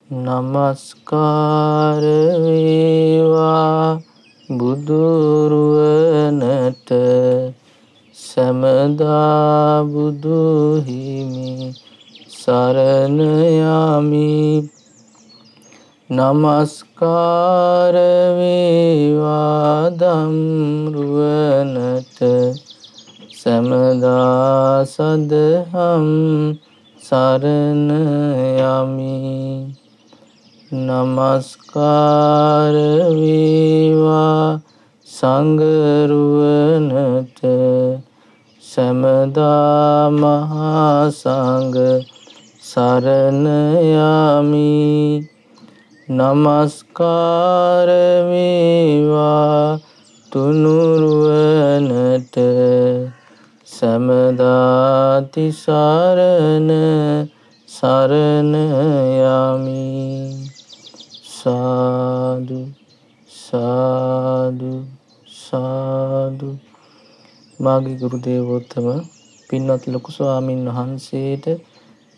නමස්කාර වේවා බුදුරුවනට සැමදා බුදු හිමි සරණ යමි. නමස්කාර වේවා ධම්රුවනට සැමදා සදහම් සරණ යමි. නමස්කාර වේවා සංඝරුවනට සැමදා මහා සංඝ සරණ යමි. නමස්කාර වේවා තුනුරුවනට සැමදා තිසරණ සරණ යමි. සාදු සාදු සාදු. මාගේ ගුරු දේවෝත්තම පින්වත් ලොකු ස්වාමීන් වහන්සේට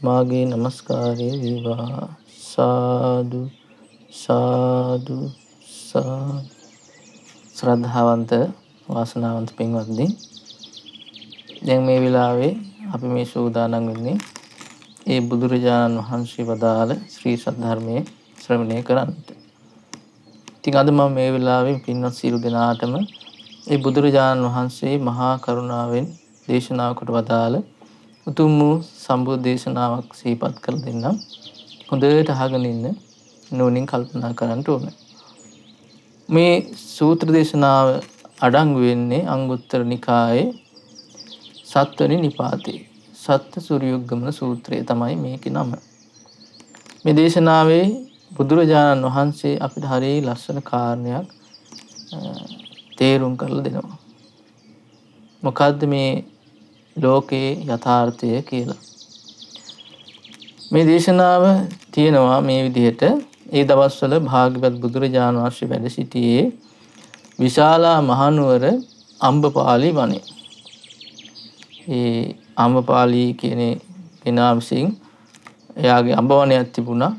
මාගේ නමස්කාරය වේවා. සාදු සාදු සාදු. ශ්‍රද්ධාවන්ත වාසනාවන්ත පින්වත්නි, දැන් මේ වෙලාවේ අපි මේ සූදානම් වෙන්නේ ඒ බුදුරජාණන් වහන්සේ වදාළ ශ්‍රී සද්ධර්මයේ ශ්‍රවණය කරන්නට. ඉතින් අද මම මේ වෙලාවේ පින්වත් සියලු දෙනාටම ඒ බුදුරජාණන් වහන්සේ මහා කරුණාවෙන් දේශනා කොට වදාළ උතුම් වූ සම්බුද්ධ දේශනාවක් සිහිපත් කර දෙන්නම්. හොඳට අහගෙන ඉන්න, නුවණින් කල්පනා කරන්න ඕන. මේ සූත්‍ර දේශනාව අඩංගු වෙන්නේ අංගුත්තර නිකායේ 7 වෙනි නිපාතේ සත්ත සූර්යුග්ගමන සූත්‍රය තමයි මේකේ නම. මේ දේශනාවේ බුදුරජාණන් වහන්සේ අපිට හරිය ලස්සන කාරණයක් තේරුම් කරලා දෙනවා. මොකද්ද මේ ලෝකේ යථාර්ථය කියලා. මේ දේශනාව තියෙනවා මේ විදිහට. ඒ දවස්වල භාග්‍යවත් බුදුරජාණන් වහන්සේ වැඩ සිටියේ විශාලා මහනුවර අම්බපාලි වනයේ. ඒ අම්බපාලි කියන කෙනා විසින් එයාගේ අඹවණයක් තිබුණා.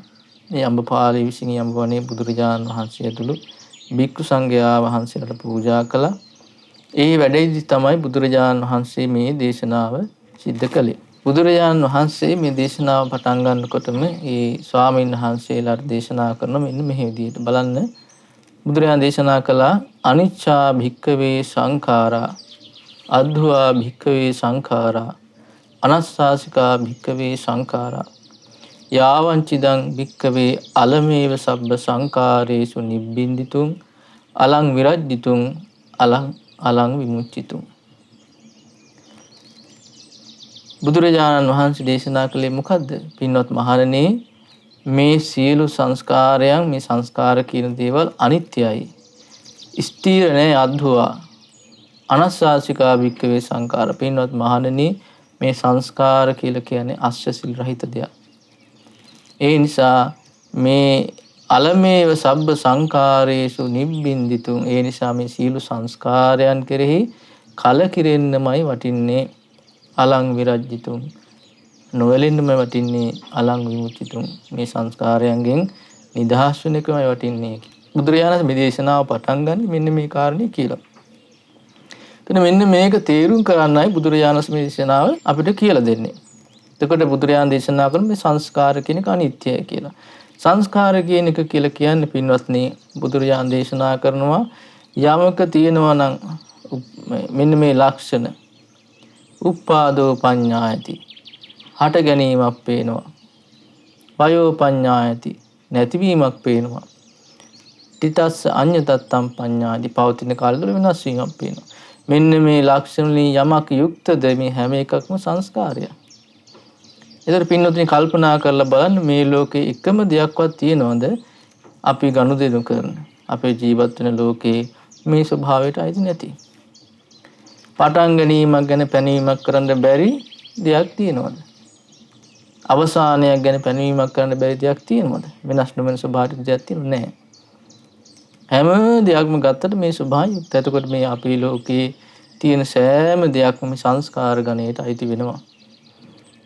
මේ අම්බපාලි විසින් අම්බවණේ බුදුරජාණන් වහන්සේ ඇතුළු භික්ෂු සංඝයා වහන්සේලාට පූජා කළා. ඒ වැඩේදී තමයි බුදුරජාණන් වහන්සේ මේ දේශනාව සිද්ධ කළේ. බුදුරජාණන් වහන්සේ මේ දේශනාව පටන් ගන්නකොටම ඒ ස්වාමීන් වහන්සේලාට දේශනා කරන මෙන්න මෙහි විදිහට බලන්න. බුදුරජාණන් දේශනා කළා අනිච්චා භික්ඛවේ සංඛාරා අද්ධවා භික්ඛවේ සංඛාරා අනස්සාසිකා භික්ඛවේ සංඛාරා යාවංචිදං භික්ඛවේ අලමේව සබ්බ සංඛාරේසු නිබ්බින්දිතුං අලං විරජ්ජිතුං අලං විමුච්චිතුං. බුදුරජාණන් වහන්සේ දේශනා කළේ මොකද්ද? පින්වත් මහණෙනි, මේ සියලු සංස්කාරයන්, මේ සංස්කාර කියන දේවල් අනිත්‍යයි. ස්ථිර නැහැ. අද්භවා අනස්සාසිකා භික්ඛවේ සංඛාර. පින්වත් මහණෙනි, මේ සංස්කාර කියලා කියන්නේ අශ්‍රසිල් රහිත දෙයක්. ඒ නිසා මේ අලමේව සබ්බ සංඛාරේසු නිබ්බින්දිතුං. ඒ නිසා මේ සියලු සංස්කාරයන් කෙරෙහි කලකිරෙන්නමයි වටින්නේ. අලං විරජ්ජිතුං. නොවැළෙන්නමයි වටින්නේ. අලං විමුච්චිතුං. මේ සංස්කාරයන්ගෙන් නිදහස් වෙන එකමයි වටින්නේ. බුදුරජාණන් මේ දේශනාව පටන් ගන්න මෙන්න මේ කාරණේ කියලා. එතන මෙන්න මේක තේරුම් කරන්නයි බුදුරජාණන් මේ දේශනාව අපිට කියලා දෙන්නේ. එතකොට බුදුරජාණන් දේශනා කරන මේ සංස්කාර කියන එක අනිත්‍යයි කියලා. සංස්කාර කියන එක කියලා කියන්නේ පින්වත්නි, බුදුරජාණන් දේශනා කරනවා යමක තියෙනවා නම් මෙන්න මේ ලක්ෂණ උප්පාදෝ පඤ්ඤායති, හට ගැනීමක් පේනවා. වයෝ පඤ්ඤායති, නැතිවීමක් පේනවා. තිතස්ස අඤ්ඤතත්තම් පඤ්ඤායති, පවතින කාලවල වෙනස් වීමක් පේනවා. මෙන්න මේ ලක්ෂණ වලින් යමක් යුක්තද මේ හැම එකක්ම සංස්කාරය. ඒතර පින්නතුනි කල්පනා කරලා බලන්න, මේ ලෝකේ එකම දෙයක්වත් තියනවද අපි ගනුදෙනු කරන අපේ ජීවත් වෙන ලෝකේ මේ ස්වභාවයට අයිති නැති? පටන් ගැනීමක් ගැන පැනවීමක් කරන්න බැරි දෙයක් තියනවද? අවසානයක් ගැන පැනවීමක් කරන්න බැරි දෙයක් තියනවද? වෙනස් නොවන ස්වභාවයට දෙයක් තියෙන්නේ නැහැ. හැම දෙයක්ම ගත්තට මේ ස්වභාවය යුක්ත. එතකොට මේ අපේ ලෝකේ තියෙන සෑම දෙයක්ම මේ සංස්කාර ගණයට අයිති වෙනවා.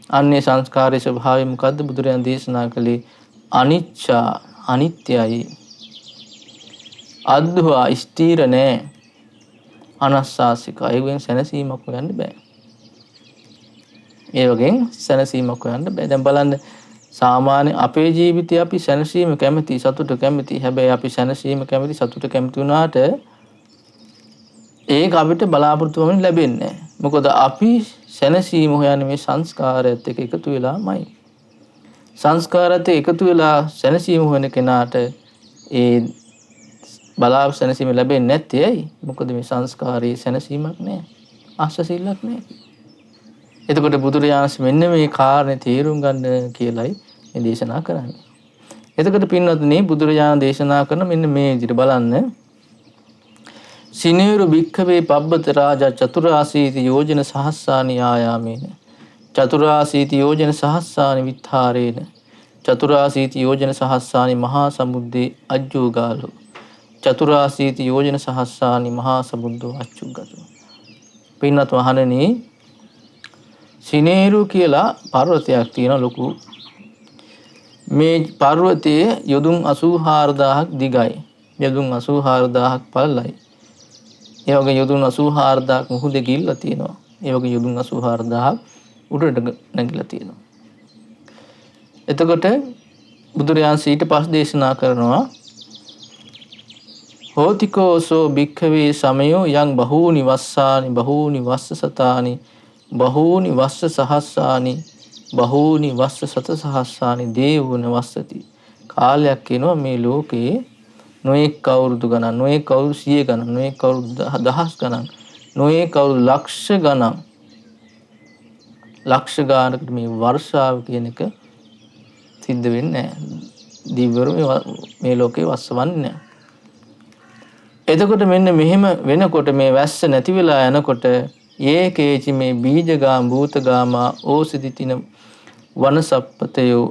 අන්නේ සංස්කාරයේ ස්වභාවය මොකද්ද? බුදුරජාණන් දේශනා කළේ අනිච්චා අනිත්‍යයි. අද්වා ස්ථීර නෑ. අනස්සාසික අයගෙන් සැනසීමක් හොයන්න බෑ. ඒ වගේ සැනසීමක් හොයන්න බෑ. දැන් බලන්න සාමාන්‍ය අපේ ජීවිතේ අපි සැනසීම කැමති, සතුට කැමති. හැබැයි අපි සැනසීම කැමති, සතුට කැමති වුණාට ඒක අපිට බලාපොරොත්තු වෙමින් ලැබෙන්නේ නැහැ. මොකද අපි සැනසීම හොයන්නේ මේ සංස්කාරයත් එක්ක එකතු වෙලාමයි. සංස්කාරات එකතු වෙලා සැනසීම හොයන කෙනාට ඒ බලාපොරොත්තු සැනසීම ලැබෙන්නේ නැත්තේ ඇයි? මොකද මේ සංස්කාරයේ සැනසීමක් නැහැ. ආශසිල්ලක් නැහැ. එතකොට බුදුරජාණන් මෙන්න මේ කාරණේ තේරුම් ගන්න කියලයි මේ දේශනා කරන්නේ. එතකොට පින්වත්නි බුදුරජාණන් දේශනා කරන මෙන්න මේ විදිහට බලන්න. සිනේරු භික්ඛවේ පබ්බත රාජා චතුරාසීති යෝජන සහස්සානි ආයාමේන චතුරාසීති යෝජන සහස්සානි විත්තරේන චතුරාසීති යෝජන සහස්සානි මහා සමුද්දේ අජ්ජෝගාලෝ චතුරාසීති යෝජන සහස්සානි මහා සමුද්දෝ අච්චුග්ගතෝ. පින්වත් මහණෙනි සිනේරු කියලා පර්වතයක් තියෙන ලොකු. මේ පර්වතයේ යොදුන් 84000ක් දිගයි. යොදුන් 84000ක් පළලයි. ඒ වගේ යොදුන් 84000ක් මුහුදේ ගිල්ලා තියෙනවා. ඒ වගේ යොදුන් 84000ක් උඩට නැගිලා තියෙනවා. එතකොට බුදුරජාණන් ඊට පස්සේ දේශනා කරනවා හෝතිකෝසෝ භික්ඛවේ සමයෝ යං බහූනි වස්සානි බහූනි වස්ස සතානි බහූනි වස්ස සහස්සානි බහූනි වස්ස සත සහස්සානි දේවුන වස්සති. කාලයක් කියනවා මේ ලෝකේ නොඑක අවුරුදු ගණන්, නොඑක අවුරුදු 100 ගණන්, නොඑක අවුරුදු දහස් ගණන්, නොඑක අවුරුදු ලක්ෂ ගණන්, ලක්ෂ ගානකට මේ වර්ෂාව කියන එක සිද්ධ වෙන්නේ නැහැ. දිව්‍යවරු මේ ලෝකේ වස්සවන්නේ නැහැ. එතකොට මෙන්න මෙහෙම වෙනකොට මේ වැස්ස නැති වෙලා යනකොට ඒකේචි මේ බීජගාම භූතගාමා ඕසිදිතින වනසප්පතයෝ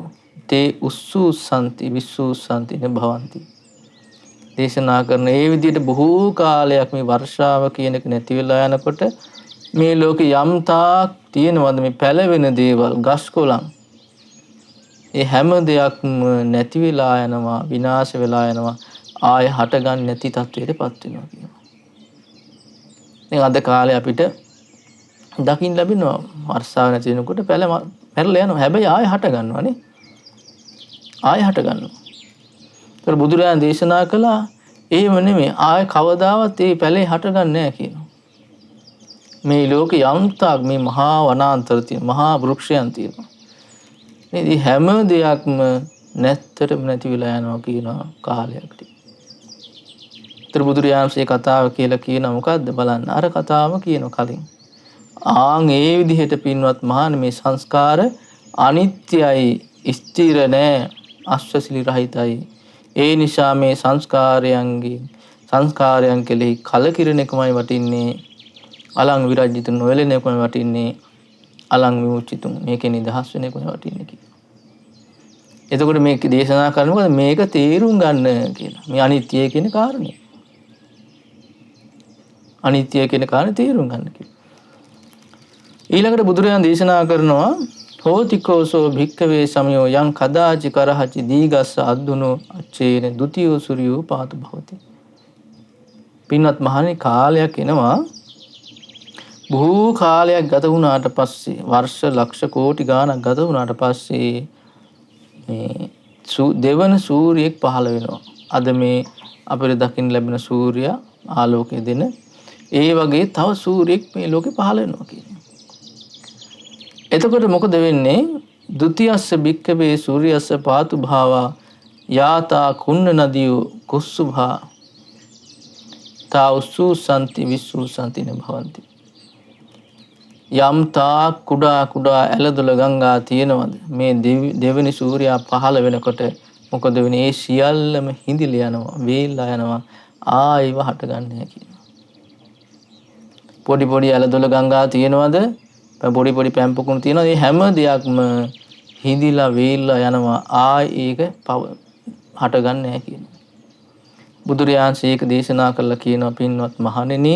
තේ උස්සුසන්ති විස්සුසන්ති නභවಂತಿ. දේශනා කරන ඒ විදිහට බොහෝ කාලයක් මේ වර්ෂාව කියන එක නැති වෙලා යනකොට මේ ලෝකේ යම් තාක් තියෙනවද මේ පැලවෙන දේවල්, ගස් කොළන්, ඒ හැම දෙයක්ම නැති වෙලා යනවා, විනාශ වෙලා යනවා, ආය හටගන්නේ නැති තත්ත්වයටපත් වෙනවා කියනවා. ඉතින් අද කාලේ අපිට දකින්න ලැබෙනවා වර්ෂාව නැති වෙනකොට පැරලා යනවා. හැබැයි ආය හට ගන්නවානේ. ආය හට ගන්නවා. ඒතර බුදුරජාණන් දේශනා කළා එහෙම නෙමෙයි. ආය කවදාවත් මේ පැලේ හට ගන්න නැහැ කියනවා. මේ ලෝකේ යම්තාක් මේ මහා වනාන්තර තියෙන මහා වෘක්ෂයන් තියෙනවා. මේ හැම දෙයක්ම නැත්තරම නැති වෙලා යනවා කියන කාලයකට. ඒතර බුදුරජාණන්සේ කතාව කියලා කියන මොකද්ද බලන්න. අර කතාවම කියන කලින්. ආන් ඒ විදිහට පින්වත් මහාන මේ සංස්කාර අනිත්‍යයි, ස්ථිර නැහැ, අස්වැසිලි රහිතයි. ඒ නිසා මේ සංස්කාරයන් කෙලෙහි කලකිරෙන එකමයි වටින්නේ. අලං විරජ්‍යතු නොවැළෙන එකමයි වටින්නේ. අලං විමුචිතුන් මේකේ නිදහස් වෙන එකමයි වටින්නේ කියලා. එතකොට මේක දේශනා කරනකොට මේක තේරුම් ගන්න කියලා. මේ අනිත්‍ය කියන කාරණේ. අනිත්‍ය කියන කාරණේ තේරුම් ගන්න කියලා. ඊළඟට බුදුරජාණන් දේශනා කරනවා හෝතිකෝසෝ භික්ඛවේ සමයෝ යං කදාචි කරහචි දීගස්ස අද්දුනෝ අච්චේන ဒ ුතියෝ සූර්යෝ පාතු භවති. පින්වත් මහණේ කාලයක් එනවා බොහෝ කාලයක් ගත වුණාට පස්සේ වර්ෂ ලක්ෂ කෝටි ගාණක් ගත වුණාට පස්සේ මේ දෙවන සූර්යයෙක් පහළ වෙනවා. අද මේ අපිට දකින්න ලැබෙන සූර්යයා ආලෝකය දෙන ඒ වගේ තව සූර්යෙක් මේ ලෝකේ පහළ වෙනවා කියන්නේ. එතකොට මොකද වෙන්නේ? ဒ ුතියස්ස භික්ඛවේ සූර්යස්ස පාතු භාවා යාතා කුන්න නදියෝ කුස්සුභා තා උස්සුසන්ති විස්සුසන්ති නභවಂತಿ. යම් තා කුඩා ඇලදොල ගංගා තියෙනවද මේ දෙවෙනි සූර්යයා පහළ වෙනකොට මොකද වෙන්නේ? ඒ සියල්ලම හිඳිලා යනවා, වේල්ලා යනවා, ආයිව හටගන්නේ නැහැ කියනවා. පොඩි ඇලදොල ගංගා තියෙනවද? පොඩි පැම්පකුණු තියෙනවා. මේ හැම දෙයක්ම හිඳිලා වේල්ලා යනවා, ආයි ඒක හටගන්නේ නැහැ කියනවා. බුදුරජාණන් ඒක දේශනා කළා කියනවා පින්වත් මහණෙනි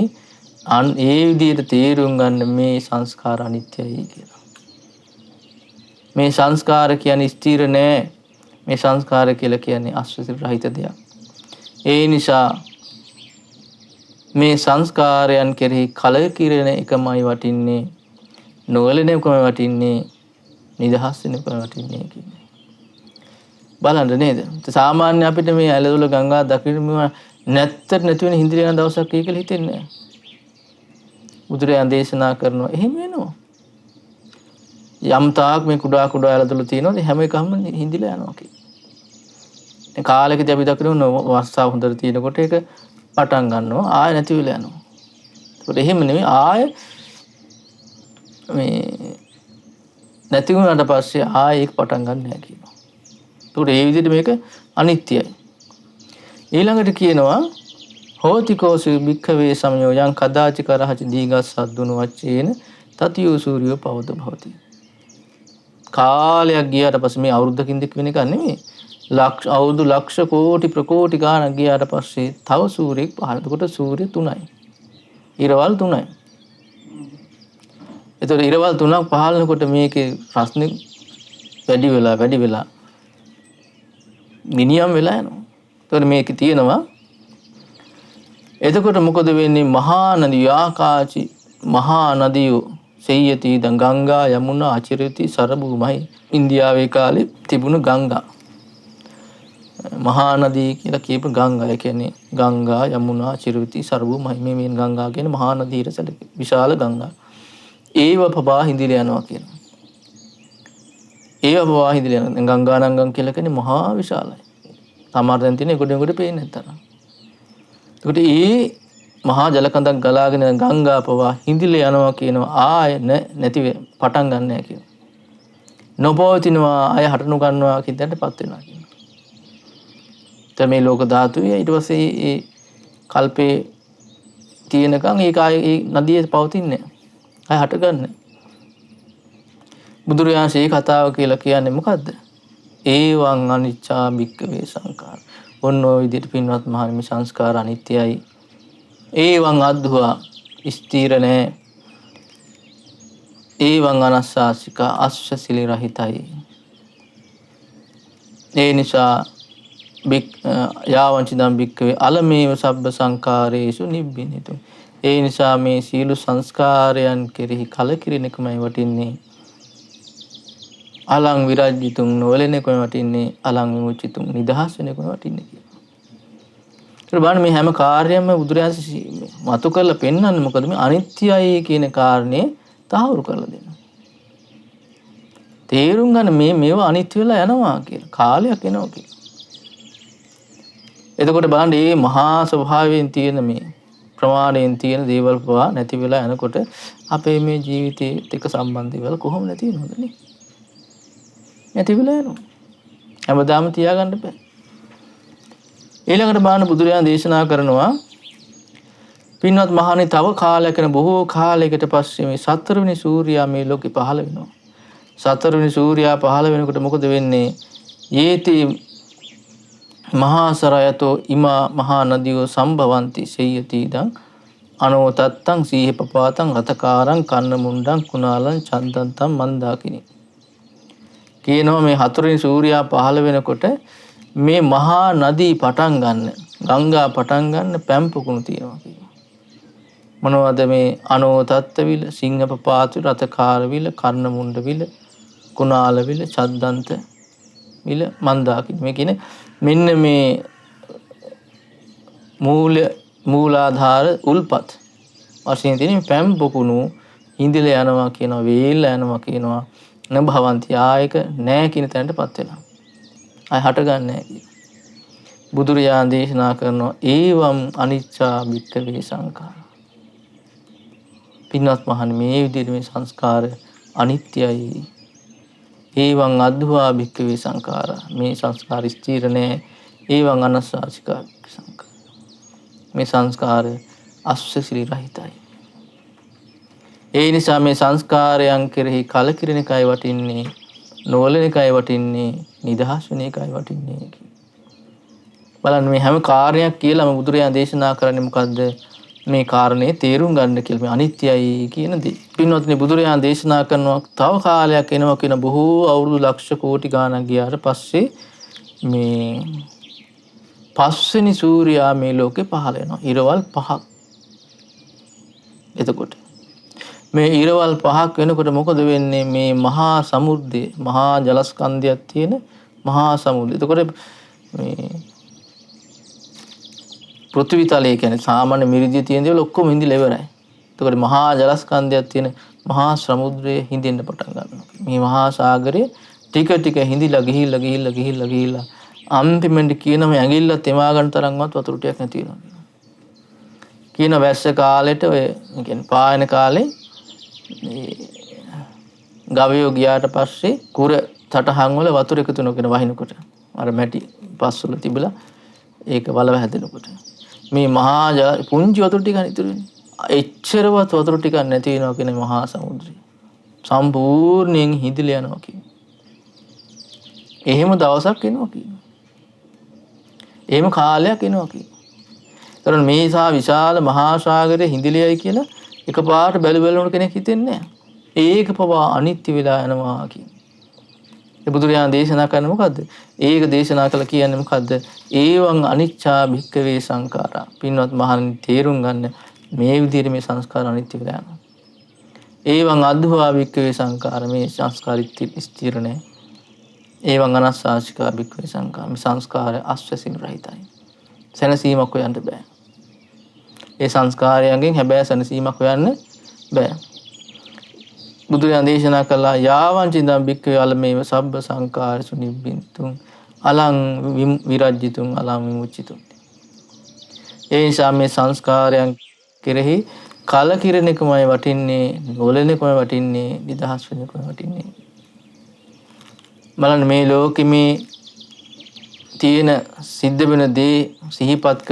ඒ විදිහට තේරුම් ගන්න මේ සංස්කාර අනිත්‍යයි කියලා. මේ සංස්කාර කියන්නේ ස්ථිර නෑ, මේ සංස්කාර කියලා කියන්නේ අස්වැසි රහිත දෙයක්. ඒ නිසා මේ සංස්කාරයන් කෙරෙහි කලකිරෙන එකමයි වටින්නේ, නොවැළෙන එකමයි වටින්නේ, නිදහස් වෙන එකමයි වටින්නේ කියන්නේ. බලන්න නේද? සාමාන්‍ය අපිට මේ ඇලදොල ගංගා දකින්න නැති වෙන හිඳිර යන දවසක් කියලා හිතෙන්නේ නැහැ. බුදුරජාණන් දේශනා කරනවා එහෙම වෙනවා. යම් තාක් මේ කුඩා ඇලදොල තියෙනවා හැම එකම හිඳිලා යනවා කියලා. දැන් කාලෙකදී අපි දකින්න වස්තාව හොඳට තියෙනකොට ඒක පටන් ගන්නවා ආය නැති වෙලා යනවා. ඒකට එහෙම නෙමෙයි ආය මේ නැති වුණාට පස්සේ ආය ඒක පටන් ගන්න නැහැ කියනවා. ඒකට ඒ විදිහට මේක අනිත්‍යයි. ඊළඟට කියනවා හෝතිකෝසු භික්ඛවේ සමයෝ යං කදාචි කරහච දීගස් සද්දුන වච්චේන තතියෝ සූර්යෝ පවත භවති. කාලයක් ගියාට පස්සේ මේ අවුරුද්දකින් දෙක වෙන එක නෙමෙයි. අවුරුදු ලක්ෂ කෝටි ප්‍රකෝටි ගාණක් ගියාට පස්සේ තව සූර්යෙක් පහළ. එතකොට සූර්ය 3යි. ඉරවල් 3යි. එතකොට ඉරවල් 3ක් පහළනකොට මේකේ ප්‍රශ්නේ වැඩි වෙලා මිනියම් වෙලා යනවා. එතකොට මේකේ තියෙනවා එතකොට මොකද වෙන්නේ? මහා නදී ආකාචි මහා නදියෝ සෙය්‍යති දං ගංගා යමුනා අචිරති සරබුමයි. ඉන්දියාවේ කාලේ තිබුණු ගංගා මහා නදී කියලා කියපු ගංගා. ඒ කියන්නේ ගංගා යමුනා අචිරති සරබුමයි. මේ ගංගා කියන්නේ මහා නදී රසල විශාල ගංගා. ඒව පවා හිඳිලා යනවා කියනවා. ඒව පවා හිඳිලා යනවා. ගංගා නංගම් කියලා කියන්නේ මහා විශාලයි. සමහර දැන් තියෙන ගොඩ පේන්නේ නැත්තර. ඒකට ඒ මහා ජලකඳක් ගලාගෙන ගංගා පවා හිඳිලා යනවා කියනවා. ආය නැති පටන් ගන්න නැහැ කියනවා. නොපවතිනවා ආය හටනු ගන්නවා කිද්දටපත් වෙනවා කියනවා. මේ ලෝක ධාතුවේ ඊට පස්සේ ඒ කල්පේ තියෙනකන් ඒක ආයේ නදියේ පවතින්නේ නැහැ. ආය හටගන්නේ. බුදුරජාණන්සේ කතාව කියලා කියන්නේ මොකද්ද? ඒවං අනිච්චා භික්ඛවේ සංඛාර. ඔන්න ඔය විදිහට පින්වත් මහණෙනි සංස්කාර අනිත්‍යයි. ඒවං අද්දුවා ස්ථීර නැහැ. ඒවං අනස්සාසික අස්වැසිලි රහිතයි. ඒ නිසා යාවංචිදම් භික්ඛවේ අලමේව සබ්බ සංඛාරේසු නිබ්බිනිතු. ඒ නිසා මේ සීල සංස්කාරයන් කෙරෙහි කලකිරීමකමයි වටින්නේ. අලං විරජ්ජිතුම් නොවැළෙනකම වටින්නේ. අලං විමුචිතුම් නිදහස් වෙනකම වටින්නේ කියලා. ඒක බලන්න මේ හැම කාර්යයක්ම බුදුරජාණන් මතු කරලා පෙන්වන්නේ මොකද? මේ අනිත්‍යයි කියන කාරණේ තහවුරු කරලා දෙනවා. තේරුම් ගන්න මේව අනිත්‍ය වෙලා යනවා කියලා. කාලයක් එනවා කියලා. එතකොට බලන්න මේ මහා ස්වභාවයෙන් තියෙන මේ ප්‍රමාණයෙන් තියෙන දේවල් පවා නැති වෙලා යනකොට අපේ මේ ජීවිතේත් එක්ක සම්බන්ධ දේවල් කොහොම නැති වෙනවද නේ? නැති වෙලා යනවා. හැමදාම තියාගන්න බෑ. ඊළඟට බලන්න බුදුරජාණන් දේශනා කරනවා පින්වත් මහණනි තව කාලයක බොහෝ කාලයකට පස්සේ මේ සතරවෙනි සූර්යයා මේ ලෝකෙ පහළ වෙනවා. සතරවෙනි සූර්යයා පහළ වෙනකොට මොකද වෙන්නේ? යේති මහා සරයතෝ ඉමා මහා නදියෝ සම්භවಂತಿ සෙය්‍යති දං අනෝතත්තං සීහපපාතං රතකාරං කන්න මුණ්ඩං කුණාලං චන්දන්තං මන්දාකිනි. කියනවා මේ හතරවෙනි සූර්යයා පහළ වෙනකොට මේ මහා නදී පටන් ගන්න, ගංගා පටන් ගන්න පැම්පුකුණු තියෙනවා කියනවා. මොනවද මේ? අනෝතත්ත විල, සිංහපපාතු, රතකාර විල, කර්ණ මුණ්ඩ විල, කුණාල විල, චද්දන්ත විල, මන්දාකිනි. මේ කියන්නේ මෙන්න මේ මූලාධාර උල්පත් වශයෙන් තියෙන පැම්පුකුණු හිඳිලා යනවා කියනවා, වේල්ලා යනවා කියනවා. නභවಂತಿ ආයක නැහැ කියන තැනටපත් වෙනවා. ආය හට ගන්න නැහැ කියනවා. බුදුරජාණන් දේශනා කරනවා ඒවම් අනිච්චා භික්ඛවේ සංඛාර. පින්වත් මහණනි මේ විදිහට මේ සංස්කාර අනිත්‍යයි. ඒවං අද්දුවා භික්ඛවේ සංඛාර. මේ සංස්කාර ස්ථිර නැහැ. ඒවං අනස්සාසික සංඛාර. මේ සංස්කාර අස්වැසිලි රහිතයි. ඒ නිසා මේ සංස්කාරයන් කෙරෙහි කලකිරෙන එකයි වටින්නේ, නොවැළෙන එකයි වටින්නේ, නිදහස් වෙන එකයි වටින්නේ. බලන්න මේ හැම කාර්යයක් කියලාම බුදුරජාණන් දේශනා කරන්නේ මොකද්ද? මේ කාරණේ තේරුම් ගන්න කියලා. මේ අනිත්‍යයි කියන දේ. පින්වත්නි බුදුරජාණන් දේශනා කරනවා තව කාලයක් එනවා කියන බොහෝ අවුරුදු ලක්ෂ කෝටි ගාණක් ගියාට පස්සේ මේ පස්වෙනි සූර්යයා මේ ලෝකේ පහළ වෙනවා. ඉරවල් 5ක්. එතකොට මේ ඉරවල් 5ක් වෙනකොට මොකද වෙන්නේ? මේ මහා සමුද්‍රය, මහා ජලස්කන්ධයක් තියෙන මහා සමුද්‍රය. එතකොට මේ පෘථිවි තලය කියන්නේ සාමාන්‍ය මිරිදිය තියෙන දේවල් ඔක්කොම හිඳිලා ඉවරයි. එතකොට මහා ජලස්කන්ධයක් තියෙන මහා සමුද්‍රයේ හිඳෙන්න පටන් ගන්නවා. මේ මහා සාගරයේ ටික ටික හිඳිලා ගිහිල්ලා අන්තිමට කියනම ඇඟිල්ල තෙමා ගන්න තරම්වත් වතුර ටිකක් නැති වෙනවා. කියන වැස්ස කාලෙට ඔය කියන්නේ පායන කාලේ ගවයෝ ගියාට පස්සේ කුර සටහන් වල වතුර එකතු වෙනකන වහිනකොට අර මැටි පස්වල තිබිලා ඒක වලව හැදෙනකොට මේ මහා පුංචි වතුර ටික ඉතුරු වෙන්නේ. එච්චරවත් වතුර ටිකක් නැති වෙනවා කියන මහා සමුද්‍රය සම්පූර්ණයෙන් හිඳිලා යනවා කියන්නේ. එහෙම දවසක් එනවා කියන්නේ. එහෙම කාලයක් එනවා කියන්නේ. ඒතරන් මේ සා විශාල මහා සාගරයේ හිඳිලියයි කියලා එකපාරට බැලුවලුන කෙනෙක් හිතෙන්නේ නැහැ. ඒක පවා අනිත්‍ය වෙලා යනවා කියන්නේ. ඒ බුදුරජාණන් දේශනා කරන්නේ මොකද්ද? ඒක දේශනා කළ කියන්නේ මොකද්ද? ඒවං අනිච්චා භික්කවේ සංඛාරා. පින්වත් මහණනි තේරුම් ගන්න මේ විදිහට මේ සංස්කාර අනිත්‍ය වෙලා යනවා. ඒවං අද්භවා භික්කවේ සංඛාර මේ සංස්කාර ස්ථිර නැහැ. ඒවං අනස්සාසිකා භික්කවේ සංඛාර මේ සංස්කාර අස්වැසින් රහිතයි. සැනසීමක් හොයන්න බෑ. ඒ සංස්කාරයන්ගෙන් හැබැයි සැනසීමක් හොයන්න බෑ. බුදුරජාණන් දේශනා කළා යාවං චින්දම් භික්කවේ අලමේව සබ්බ සංඛාරසු නිබ්බින්තුං අලං විරජ්ජිතුං අලං විමුච්චිතුං. ඒ නිසා මේ සංස්කාරයන් කෙරෙහි කලකිරෙන එකමයි වටින්නේ, නොලෙන එකමයි වටින්නේ, නිදහස් වෙන එකමයි වටින්නේ. බලන්න මේ ලෝකෙ මේ තියෙන සිද්ධ වෙන දේ සිහිපත්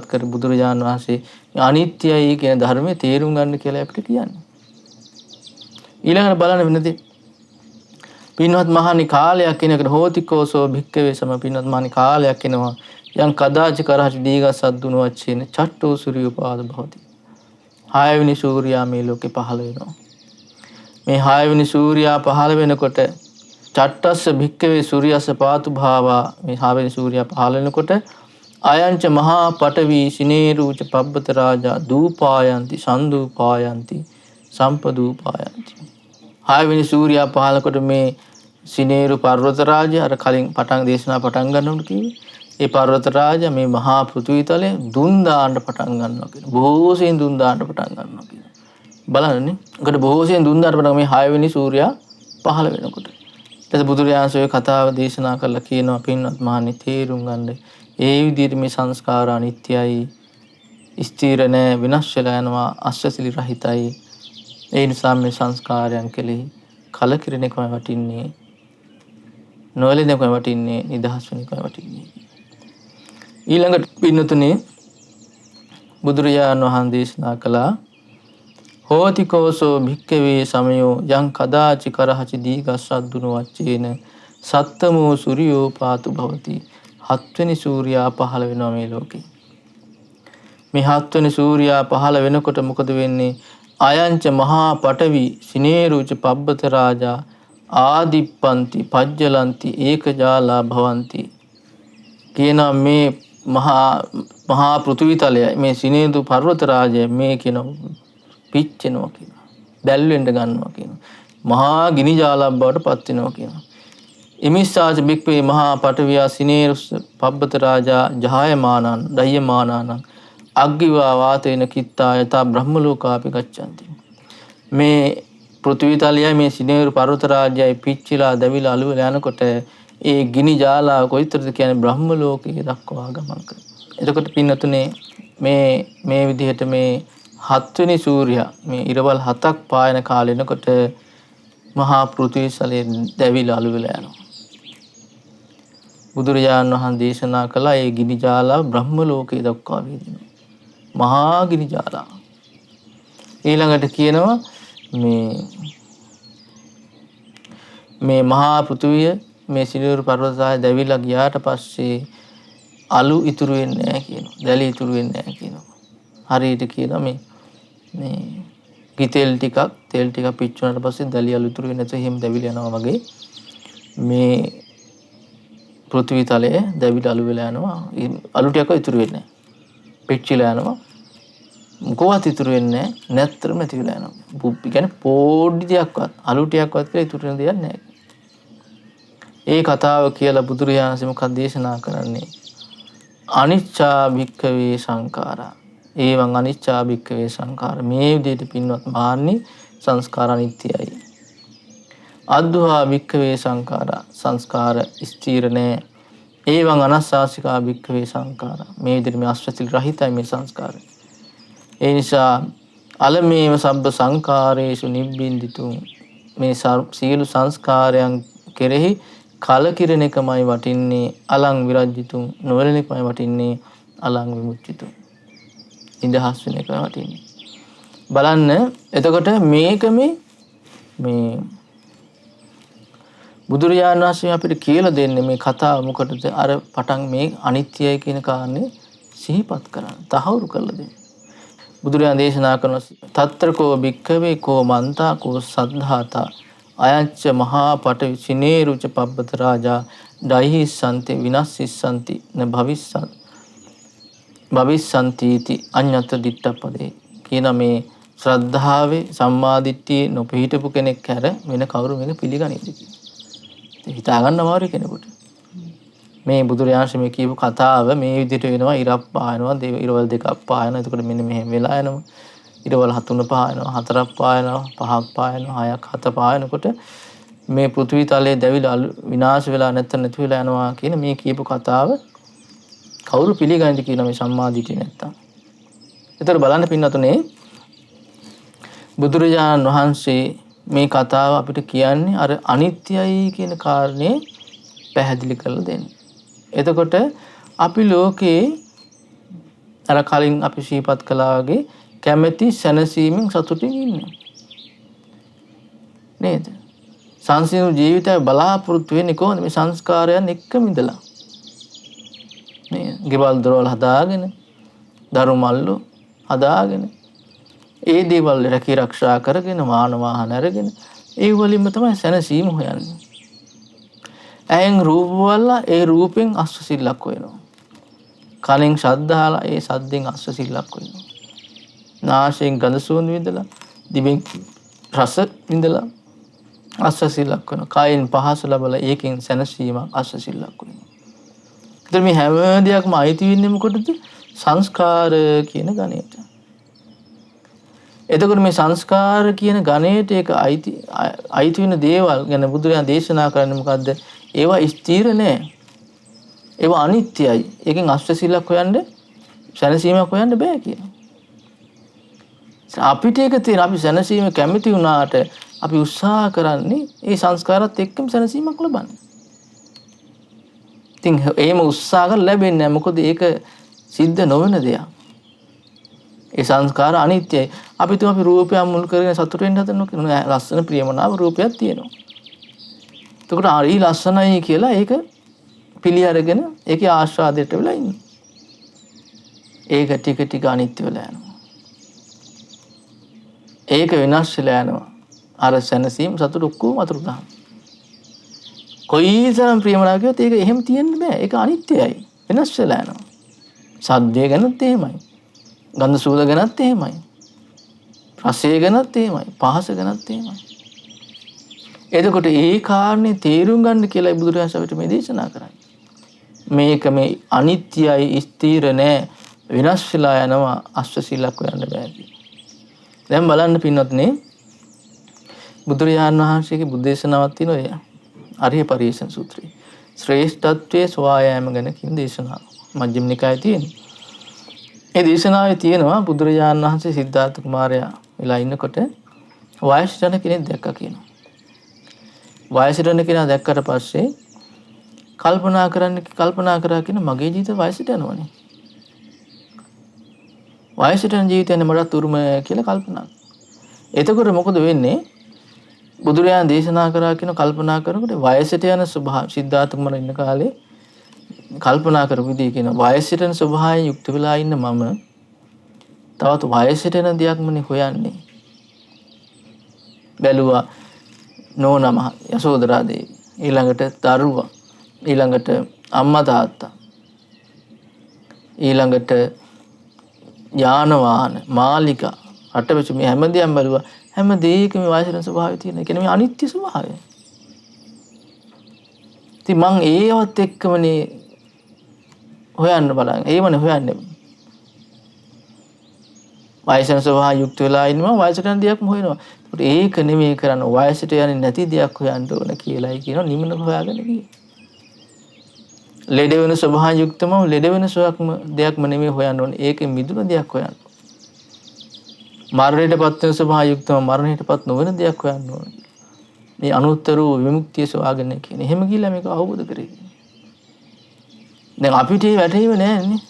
කර බුදුරජාණන් වහන්සේ අනිත්‍යයි කියන ධර්මයේ තේරුම් ගන්න කියලා අපිට කියන්නේ. ඊළඟට බලන්න වෙන දේ පින්වත් මහණි කාලයක් කෙනෙකුට හෝතිකෝසෝ භික්කවේ සම පින්වත් මහණි කාලයක් එනවා යම් කදාච කරහටි දීගස් සද්දුන වච්චේන චට්ටෝ සූර්යෝපාද භවති. 6 වෙනි සූර්යයා මේ ලෝකේ පහළ වෙනවා. මේ 6 වෙනි සූර්යයා පහළ වෙනකොට චට්ටස්ස භික්කවේ සූර්යස්ස පාතු භාවා මේ 6 වෙනි සූර්යයා පහළ වෙනකොට අයංච මහා පඨවි සිනේරුච පබ්බත රාජා දූපායන්ති සන්දූපායන්ති සම්පදූපායන්ති. 6 වෙනි සූර්යයා පහළකොට මේ සිනේරු පර්වත රාජය අර කලින් දේශනා පටන් ගන්නකොට කිව්වේ ඒ පර්වත රාජය මේ මහා පෘථිවි තලේ දුන් දාන්න පටන් ගන්නවා කියන බොහෝසෙන් දුන් දාන්න පටන් ගන්නවා කියන බලන්නනේ. ඒකට බොහෝසෙන් දුන් දාන්න පටන් මේ 6 වෙනි සූර්යයා පහළ වෙනකොට ඊට බුදුරජාණන් කතාව දේශනා කරලා කියනවා පින්වත් මහණනි තේරුම් ගන්න ඒ විදිහට මේ සංස්කාර අනිත්‍යයි, ස්ථිර නැහැ, විනාශ වෙලා යනවා, අස්වැසිලි රහිතයි. ඒ නිසා මේ සංස්කාරයන් කෙලෙහි කලකිරෙන එකම වටින්නේ, නොයලෙන එකම වටින්නේ, නිදහස් වෙන එකම වටින්නේ. ඊළඟට පින්නතුනේ බුදුරජාණන් වහන්සේ දේශනා කළා හෝතිකෝසෝ භික්කවේ සමයෝ යං කදාචි කරහචි දීගස්සද්දුන වච්චේන සත්තමෝ සූර්යෝ පාතු භවති. 7 වෙනි සූර්යයා පහළ වෙනවා මේ ලෝකේ. මේ 7 වෙනි සූර්යයා පහළ වෙනකොට මොකද වෙන්නේ? අයංච මහා පඨවි සිනේරුච පබ්බත රාජා ආදිප්පන්ති පජ්ජලන්ති ඒකජාලා භවಂತಿ කියන මේ මහා පෘථිවි තලය මේ සිනේරු පර්වත රාජය මේ කියන පිච්චෙනවා කියනවා. දැල් වෙන්න ගන්නවා කියනවා. මහා ගිනි ජාලයක් බවට පත් වෙනවා කියනවා. ඉමිස්සාච බික්වේ මහා පඨවියා සිනේරු පබ්බත රාජා ජහයමානං දයමානං අග්ගිවා වාතේන කිත්තා යතා බ්‍රහ්ම ලෝකාපි ගච්ඡanti. මේ පෘථිවි තලයයි මේ සිනේරු පර්වත රාජ්‍යයි පිච්චිලා දැවිලා අළු වෙලා යනකොට ඒ ගිනි ජාලාව කොයිතරද කියන්නේ බ්‍රහ්ම ලෝකයේ දක්වා ගමන් කරනවා. එතකොට පින්නතුනේ මේ විදිහට මේ 7 වෙනි සූර්යයා මේ ඉරවල් 7ක් පායන කාලෙනකොට මහා පෘථිවි තලයේ දැවිලා අළු වෙලා යනවා. බුදුරජාණන් වහන්සේ දේශනා කළා ඒ ගිනි ජාලාව බ්‍රහ්ම ලෝකයේ දක්වා වේදිනවා. මහා ගිනි ජාලාව. ඊළඟට කියනවා මේ මහා පෘථිවිය මේ සිනේරු පර්වතය දැවිලා ගියාට පස්සේ අලු ඉතුරු වෙන්නේ නැහැ කියනවා. දැලි ඉතුරු වෙන්නේ නැහැ කියනවා. හරියට කියනවා මේ තෙල් ටිකක් පිච්චුණාට පස්සේ දැලි අලු ඉතුරු වෙන්නේ නැතුව එහෙම දැවිලා යනවා වගේ මේ පෘථිවි තලයේ දැවිලි අලු වෙලා යනවා. අලු ටිකක් ඉතුරු වෙන්නේ නැහැ. පිච්චිලා යනවා. මොකවත් ඉතුරු වෙන්නේ නැහැ. නැත්තරම නැති වෙලා යනවා. කියන්නේ පොඩි දෙයක්වත් අලු ටිකක්වත් කියලා ඉතුරු වෙන දෙයක් නැහැ. ඒ කතාව කියලා බුදුරජාණන් මොකක්ද දේශනා කරන්නේ? අනිච්චා භික්ඛවේ සංඛාරා. ඒවං අනිච්චා භික්ඛවේ සංඛාර. මේ විදිහට පින්වත් මාන්නේ සංස්කාර අනිත්‍යයි. අද්දුහා භික්ඛවේ සංඛාරා. සංස්කාර ස්ථිර නැහැ. ඒවං අනස්සාසිකා භික්ඛවේ සංඛාරා. මේ විදිහට මේ අස්වැසිලි රහිතයි මේ සංස්කාරය. ඒ නිසා අලමේව සබ්බ සංඛාරේසු නිබ්බින්දිතුං. මේ සියලු සංස්කාරයන් කෙරෙහි කලකිරෙන එකමයි වටින්නේ. අලං විරජ්ජිතුං. නොවැළෙන එකමයි වටින්නේ. අලං විමුච්චිතුං. ඉඳහස් වෙන එකමයි වටින්නේ. බලන්න එතකොට මේක මේ බුදුරජාණන් වහන්සේ අපිට කියලා දෙන්නේ මේ කතාව මොකටද? අර පටන් මේ අනිත්‍යයි කියන කාරණේ සිහිපත් කරන්න, තහවුරු කරලා දෙන්න. බුදුරජාණන් දේශනා කරන තත්‍රකෝ භික්ඛවේ කෝ මන්තා කෝ සද්ධාතා අයංච මහා පඨවි සිනේරුච පබ්බත රාජා ඩයිහිස්සන්ති විනස්සිස්සන්ති න භවිස්සන්තිති අඤ්ඤත දිට්ඨපදේ කියන මේ ශ්‍රද්ධාවේ සම්මාදිට්ඨියේ නොපිහිටපු කෙනෙක් හැර වෙන කවුරු මේක පිළිගනිද කියලා. හිතා ගන්න අමාරු කෙනෙකුට. මේ බුදුරජාණන් මේ කියපු කතාව මේ විදිහට වෙනවා. ඉරක් පායනවා, ඉරවල් දෙකක් පායනවා. එතකොට මෙන්න මෙහෙම වෙලා යනවා. ඉරවල් 3 පායනවා, 4ක් පායනවා, 5ක් පායනවා, 6ක් 7 පායනකොට මේ පෘථිවි තලයේ දැවිලා විනාශ වෙලා නැති වෙලා යනවා කියන මේ කියපු කතාව කවුරු පිළිගන්නද කියන මේ සම්මාදිටිය නැත්තම්. ඒතර බලන්න පින්නතුනේ බුදුරජාණන් වහන්සේ මේ කතාව අපිට කියන්නේ අර අනිත්‍යයි කියන කාරණේ පැහැදිලි කරලා දෙන්න. එතකොට අපි ලෝකේ අර කලින් අපි ශීපත් කළා වගේ කැමැති සැනසීමෙන් සතුටින් ඉන්නේ. නේද? සංසිඳු ජීවිතය බලාපොරොත්තු වෙන්නේ කොහොමද? මේ සංස්කාරයන් එක්කම ඉඳලා. නේද? ගෙවල් දොරවල් හදාගෙන, දරු මල්ලු හදාගෙන, ඒ දේවල් රැකී ආරක්ෂා කරගෙන, වාහන අරගෙන, ඒ වලින්ම තමයි සැනසීම හොයන්නේ. ඇහෙන් රූප බලලා ඒ රූපෙන් අස්වැසිල්ලක් හොයනවා. කනෙන් ශබ්ද අහලා ඒ ශබ්දෙන් අස්වැසිල්ලක් හොයනවා. නාසයෙන් ගඳ සුවඳ විඳලා, දිවෙන් රස විඳලා අස්වැසිල්ලක් වෙනවා. කයෙන් පහස ලබලා ඒකෙන් සැනසීමක් අස්වැසිල්ලක් වෙනවා. ඒතර මේ හැම දෙයක්ම අයිති වෙන්නේ මොකටද? සංස්කාර කියන ගණයට. එතකොට මේ සංස්කාර කියන ගණයට ඒක අයිති වෙන දේවල් ගැන බුදුරජාණන් දේශනා කරන්නේ මොකද්ද? ඒවා ස්ථිර නෑ. ඒවා අනිත්‍යයි. ඒකෙන් අස්වැසිල්ලක් හොයන්න, සැනසීමක් හොයන්න බෑ කියනවා. අපිට ඒක තියෙන අපි සැනසීම කැමති වුණාට අපි උත්සාහ කරන්නේ ඒ සංස්කාරات එක්කම සැනසීමක් ලබන්න. ඉතින් එහෙම උත්සාහ කරලා ලැබෙන්නේ නැහැ. මොකද ඒක සිද්ධ නොවන දෙයක්. ඒ සංස්කාර අනිත්‍යයි. අපි තුම අපි රූපය මුල් කරගෙන සතුට වෙන්න හදනවා කියන ලස්සන ප්‍රියමනාප රූපයක් තියෙනවා. එතකොට ආරි ලස්සනයි කියලා ඒක පිළි අරගෙන ඒකේ ආස්වාදයට වෙලා ඉන්නවා. ඒක ටික ටික අනිත්‍ය වෙලා යනවා. ඒක වෙනස් වෙලා යනවා. අර සැනසීම සතුට ඔක්කොම අතුරු දහන. කොයිතරම් ප්‍රියමනාප කියොත් ඒක එහෙම තියෙන්න බෑ. ඒක අනිත්‍යයි. වෙනස් වෙලා යනවා. සද්දය ගැනත් එහෙමයි. ගන්ධ සුවඳ ගැනත් එහෙමයි. රසය ගැනත් එහෙමයි. පහස ගැනත් එහෙමයි. එතකොට ඒ කාරණේ තේරුම් ගන්න කියලා බුදුරජාණන් අපිට මේ දේශනා කරන්නේ. මේක මේ අනිත්‍යයි, ස්ථිර නෑ, වෙනස් වෙලා යනවා, අස්වැසිල්ලක් හොයන්න බෑ කියලා. දැන් බලන්න පින්වත්නි බුදුරජාණන් වහන්සේගේ බුද්ධ දේශනාවක් තියෙනවා එය. අරිය පරිේෂණ සූත්‍රය. ශ්‍රේෂ්ඨත්වයේ සෝයාම ගැන කියන දේශනාව. මජ්ක්‍ධිම නිකායේ තියෙන. ඒ දේශනාවේ තියෙනවා බුදුරජාණන් වහන්සේ සිද්ධාර්ථ කුමාරයා වෙලා ඉන්නකොට වයසට යන කෙනෙක් දැක්කා කියනවා. වයසට යන කෙනා දැක්කට පස්සේ කල්පනා කරා කියන මගේ ජීවිත වයසට යනවනේ. වයසට යන ජීවිතයනේ මටත් උරුම කියලා කල්පනා. එතකොට මොකද වෙන්නේ? බුදුරජාණන් දේශනා කරා කියන කල්පනා කරනකොට වයසට යන ස්වභාව සිද්ධාර්ථ කුමාරයා ඉන්න කාලේ කල්පනා කරපු විදිහ කියන වයසට යන ස්වභාවයෙන් යුක්ත වෙලා ඉන්න මම තවත් වයසට යන දෙයක්මනේ හොයන්නේ. බැලුවා නෝනම යසෝදරා දේවී, ඊළඟට දරුවා, ඊළඟට අම්මා තාත්තා ඊළඟට යාන වාහන මාලිකා අටවිසු මේ හැමදේම බැලුවා හැම දෙයකම වයසට ස්වභාවය තියෙන. ඒ කියන්නේ මේ අනිත්‍ය ස්වභාවය. ඉතින් මං ඒවත් එක්කමනේ හොයන්න බලන්නේ. ඒවනේ හොයන්නේ. වයසට ස්වභාවය යුක්ත වෙලා ඉන්නවා වයසට යන දෙයක්ම හොයනවා. ඒක නෙමෙයි කරන්නේ. වයසට යන්නේ නැති දෙයක් හොයන්න ඕන කියලායි කියනවා නිමන හොයාගෙන ගියේ. ලෙඩ වෙන ස්වභාවය යුක්තම ලෙඩ වෙන දෙයක්ම නෙමෙයි හොයන්න ඕනේ. ඒකෙ මිදුණු දෙයක් හොයන්න. මරණයටපත් වෙන ස්වභාවය යුක්තම මරණයටපත් නොවන දෙයක් හොයන්න ඕනේ. මේ අනුත්තර වූ විමුක්තිය සොයාගෙන කියන්නේ. එහෙම කියලා මේක අවබෝධ කරේ. දැන් අපිට ඒ වැටහිව නෑනේ.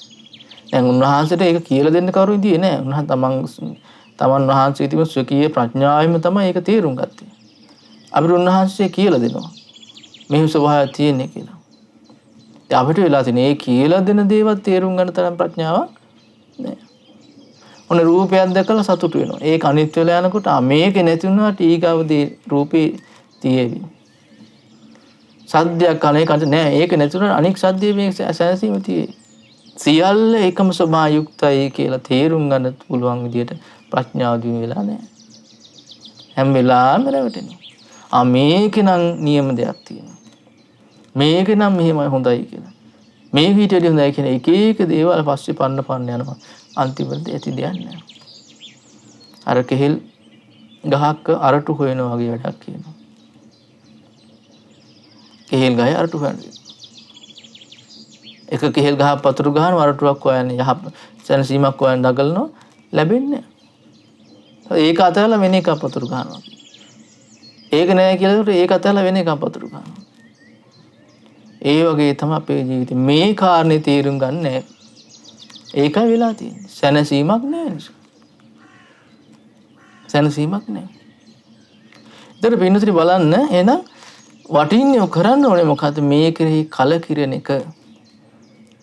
දැන් උන්වහන්සේට ඒක කියලා දෙන්න කවුරු ඉදියේ නෑ. උන්වහන්සේ තමන් වහන්සේ තිබෙන ස්වකීය ප්‍රඥාවෙම තමයි ඒක තේරුම් ගත්තේ. අපිට උන්වහන්සේ කියලා දෙනවා. මේ ස්වභාවය තියෙන්නේ කියලා. අපිට වෙලා තියෙන ඒ කියලා දෙන දේවත් තේරුම් ගන්න තරම් ප්‍රඥාවක් නෑ. ඔන්න රූපයක් දැකලා සතුටු වෙනවා. ඒක අනිත් වෙලා යනකොට මේක නැති වුණාට ඊගවදී රූපේ තියෙවි. සද්දයක් කණේකට නෑ. ඒක නැති වුණාට අනික් සද්දේ මේ සැනසීම තියෙයි. සියල්ල එකම ස්වභාව යුක්තයි කියලා තේරුම් ගන්න පුළුවන් විදියට ප්‍රඥාව දිනු වෙලා නෑ. හැම වෙලාවෙම රැවටෙනවා. මේකේ නම් නියම දෙයක් තියෙනවා. මේක නම් මෙහෙමයි හොඳයි කියලා. මේ වීඩියෝදී හොඳයි කියන එක එක දේවල් පස්සේ පන්න යනවා. අන්තිමට ඇති දෙයක් නෑ. අර කෙහෙල් ගහක් අරටු හොයනවා වගේ වැඩක් කියනවා. කෙහෙල් ගහේ අරටු හොයන්නේ. එක කෙහෙල් ගහක් පතුරු ගහන අරටුවක් හොයන්නේ යහ සැනසීමක් හොයන්න දඟලනවා ලැබෙන්නේ නෑ. ඒක අතහැරලා වෙන එකක් පතුරු ගහනවා. ඒක නෑ කියලා ඒක අතහැරලා වෙන එකක් පතුරු ගහනවා. ඒ වගේ තමයි අපේ ජීවිතේ මේ කාරණේ තේරුම් ගන්න නැහැ. ඒකයි වෙලා තියෙන්නේ. සැනසීමක් නැහැ. සැනසීමක් නැහැ. ඒතර පින්නතරි බලන්න එහෙනම් වටින්නේ කරන්න ඕනේ මොකද්ද මේ කෙරෙහි කලකිරෙන එක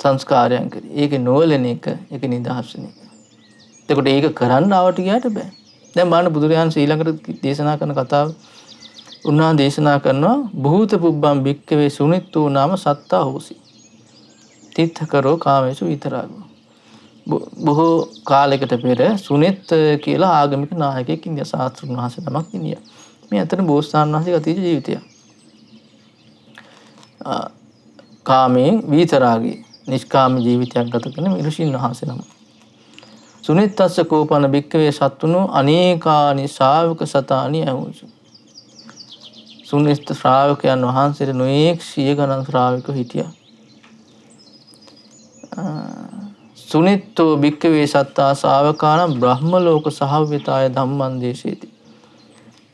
සංස්කාරයන් කරේ. ඒක නොවලන එක ඒක නිදහස් වෙන එක. එතකොට ඒක කරන්න ආවට ගියාට බෑ. දැන් බලන්න බුදුරජාණන් ශ්‍රීලංකට දේශනා කරන කතාව උන්වහන්සේ දේශනා කරනවා භූත පුබ්බම් භික්කවේ සුනිත්තෝ නාම සත්තා හෝසි. තිත්තකරෝ කාමේසු විතරාගෝ. බොහෝ කාලයකට පෙර සුනිත් කියලා ආගමික නායකයෙක් ඉන්දියා ශාස්ත්‍රඥ වහන්සේ නමක් ඉන්දියා. මේ අතර බෝසතාණන් වහන්සේ ගත යුතු ජීවිතය. කාමයෙන් විතරාගී නිෂ්කාම ජීවිතයක් ගත කරන ඍෂීන් වහන්සේ නම. සුනිත්තස්ස කෝපන භික්කවේ සත්තුණු අනේකානි ශ්‍රාවක සතානි ඇහුසු. සුනිත් ශ්‍රාවකයන් වහන්සේට නොඑක් සිය ගණන් ශ්‍රාවකයෝ හිටියා. සුනිත්තෝ භික්කවේ සත්තා ශ්‍රාවකානම් බ්‍රහ්ම ලෝක සහව්‍යතාය ධම්මං දේශේති.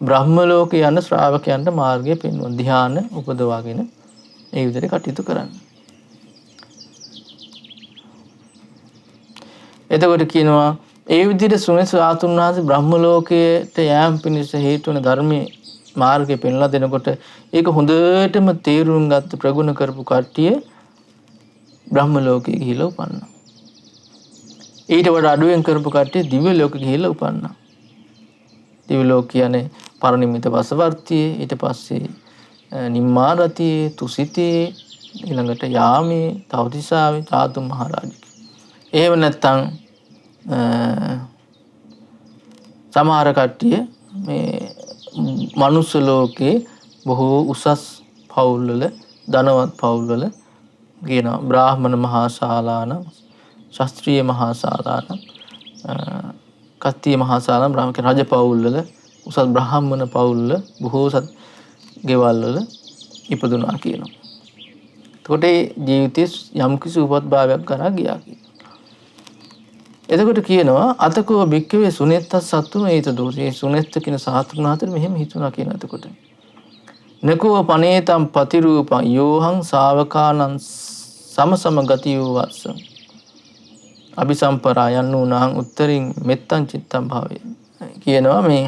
බ්‍රහ්ම ලෝක යන ශ්‍රාවකයන්ට මාර්ගය පෙන්වන ධ්‍යාන උපදවාගෙන ඒ විදිහට කටයුතු කරන්න. එතකොට කියනවා ඒ විදිහට සුනිත් සාතුන් වහන්සේ බ්‍රහ්ම ලෝකයට යෑම පිණිස හේතු වන ධර්මයේ මාර්ගය පෙන්ලා දෙනකොට ඒක හොඳටම තේරුම් ගත්ත ප්‍රගුණ කරපු කට්ටිය බ්‍රහ්ම ලෝකේ ගිහිලා උපන්නා. ඊට වඩා අඩුවෙන් කරපු කට්ටිය දිව්‍ය ලෝකෙ ගිහිලා උපන්නා. දිව්‍ය ලෝක කියන්නේ පරිනිම්මිත වසවර්තියේ ඊට පස්සේ නිම්මාරතියේ තුසිතේ ඊළඟට යාමේ තවතිසාවේ ධාතු මහරජා. එහෙම නැත්නම් සමහර කට්ටිය මේ මනුස්ස ලෝකේ බොහෝ උසස් පවුල්වල ධනවත් පවුල්වල කියනවා බ්‍රාහ්මණ මහා ශාලාන ශාස්ත්‍රීය මහා ශාලාන කත්තිය මහා ශාලාන බ්‍රාහ්මණ රජ පවුල්වල උසස් බ්‍රාහ්මණ පවුල්වල බොහෝ සත් ගෙවල් වල ඉපදුනා කියනවා. එතකොට ජීවිතයේ යම් කිසි උපත්භාවයක් කරා ගියා කියනවා. එතකොට කියනවා අතකෝ භික්කවේ සුනෙත්ත සත්තුන ඒත දෝෂේ සුනෙත්ත කියන සාතුන අතර මෙහෙම හිතුණා කියන එතකොට නකෝ පනේතම් පතිරූපං යෝහං ශාවකානං සමසම ගතියෝ වස්ස අபிසම්පරායන් නුනං උත්තරින් මෙත්තං චිත්තං භාවේ කියනවා මේ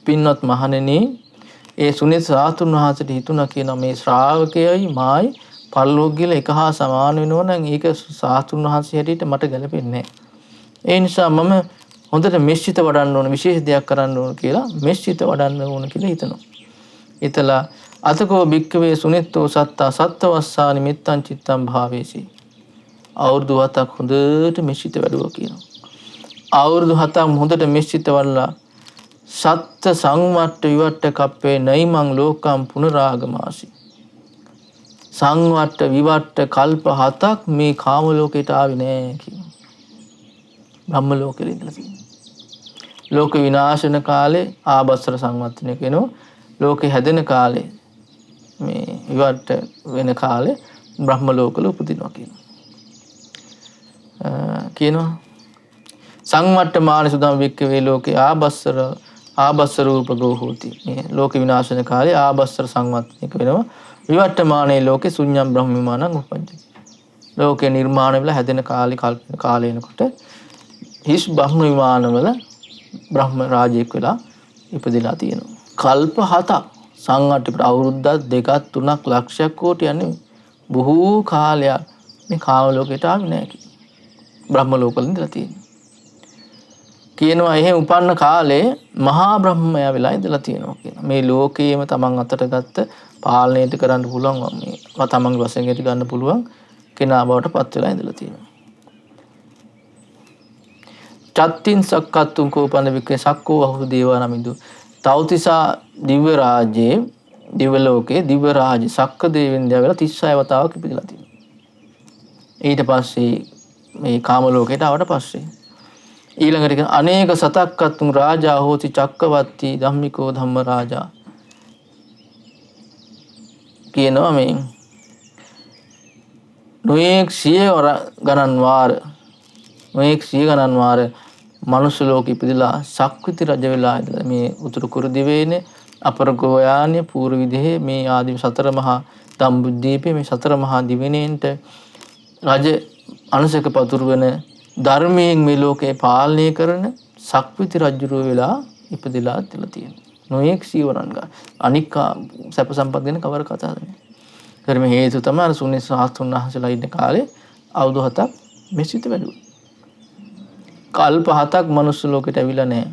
පින්වත් මහණෙනි ඒ සුනෙත් සාතුන් වහන්සේට හිතුණා කියන මේ ශ්‍රාවකයයි මායි පල්ලෝක ගිල එක හා සමාන වෙනවා නම් ඒක සාතුන් වහන්සේ හැටියට මට ගැලපෙන්නේ නැහැ. ඒ නිසා මම හොඳට මෙශ්චිත වඩන්න ඕන විශේෂ දෙයක් කරන්න ඕන කියලා මෙශ්චිත වඩන්න ඕන කියලා හිතනවා. හිතලා අතකෝ භික්කවේ සුනිත්තෝ සත්තා සත්වස්සා නිමිත්තං චිත්තං භාවේසි. අවුරුදු 7ක් හොඳට මිශ්‍රිත වැඩුවා කියනවා. අවුරුදු 7ක් හොඳට මිශ්‍රිත වල්ලා සත්ත සංවට්ට විවට්ට කප්පේ නයිමං ලෝකම් පුනරාගමාසි. සංවට්ට විවට්ට කල්ප 7ක් මේ කාම ලෝකයට ආවේ නෑ කියනවා. බ්‍රහ්ම ලෝකෙට ඉඳලා තියෙනවා. ලෝක විනාශන කාලේ ආබස්සර සංවත්තනය කියනවා. ලෝකේ හැදෙන කාලේ මේ විවට්ට වෙන කාලේ බ්‍රහ්ම ලෝකවල උපදිනවා කියනවා. සංවට්ටමාන සුදම් වික්කවේ ලෝකේ ආබස්සර රූපගෝ හෝති. මේ ලෝක විනාශන කාලේ ආබස්සර සංවත්තනයක වෙනවා. විවට්ටමානයේ ලෝකේ ශුන්‍යම් බ්‍රහ්ම විමානං උපජ්ජති. ලෝකේ නිර්මාණය වෙලා හැදෙන කාලේ කල්පන කාලේනකොට හිස් බ්‍රහ්ම විමානවල බ්‍රහ්ම රාජයෙක් වෙලා ඉපදිලා තියෙනවා. කල්ප 7ක් සංවට්ට අවුරුද්දක් දෙකක් තුනක් ලක්ෂයක් කෝටියක් නෙමෙයි. බොහෝ කාලයක් මේ කාම ලෝකයට ආවේ නැහැ කියනවා. බ්‍රහ්ම ලෝකවල ඉඳලා තියෙනවා. කියනවා එහෙම උපන්න කාලේ මහා බ්‍රහ්මයා වෙලා ඉඳලා තියෙනවා කියනවා. මේ ලෝකයේම තමන් අතට ගත්ත පාලනයට කරන්න පුළුවන් මේ තමන්ගේ වශයෙන් ඇති ගන්න පුළුවන් කෙනා බවට පත් වෙලා ඉඳලා තියෙනවා. චත්තින් සක්කත්තුන් කෝපන වික්‍රේ සක්කෝ අහු දේවා නමින්දු. තවතිසා දිව්‍ය රාජ්‍යයේ දිව්‍ය ලෝකේ දිව්‍ය රාජ සක්ක දේවෙන්දයා වෙලා 36 වතාවක් ඉපදලා තියෙනවා. ඊට පස්සේ මේ කාම ලෝකයට ආවට පස්සේ ඊළඟට කියන අනේක සතක්කත්තුන් රාජා හෝති චක්කවර්ති ධම්මිකෝ ධම්ම රාජා කියනවා මේ නොඑක් සිය ගණන් වාර මනුස්ස ලෝකෙ ඉපදිලා සක්විති රජ වෙලා ඉඳලා මේ උතුරු කුරු දිවයිනේ අපර ගෝයානේ පූර්ව විදේ මේ ආදි සතර මහා දම්බුද්දීපේ මේ සතර මහා දිවයිනේන්ට රජ අනුසක පතුරු වෙන ධර්මයෙන් මේ ලෝකේ පාලනය කරන සක්විති රජුරුව වෙලා ඉපදිලා තියෙනවා. නොඑක් සීවරන් ගන්න. අනික් සැප සම්පත් ගැන කවර කතාවද? ධර්ම හේතු තමයි අර සුන්නේ සාස්තුන් වහන්සේලා ඉන්න කාලේ අවුරුදු 7ක් මෙසිත වැඩුවා. කල්ප 7ක් මනුස්ස ලෝකෙට ඇවිල්ලා නැහැ.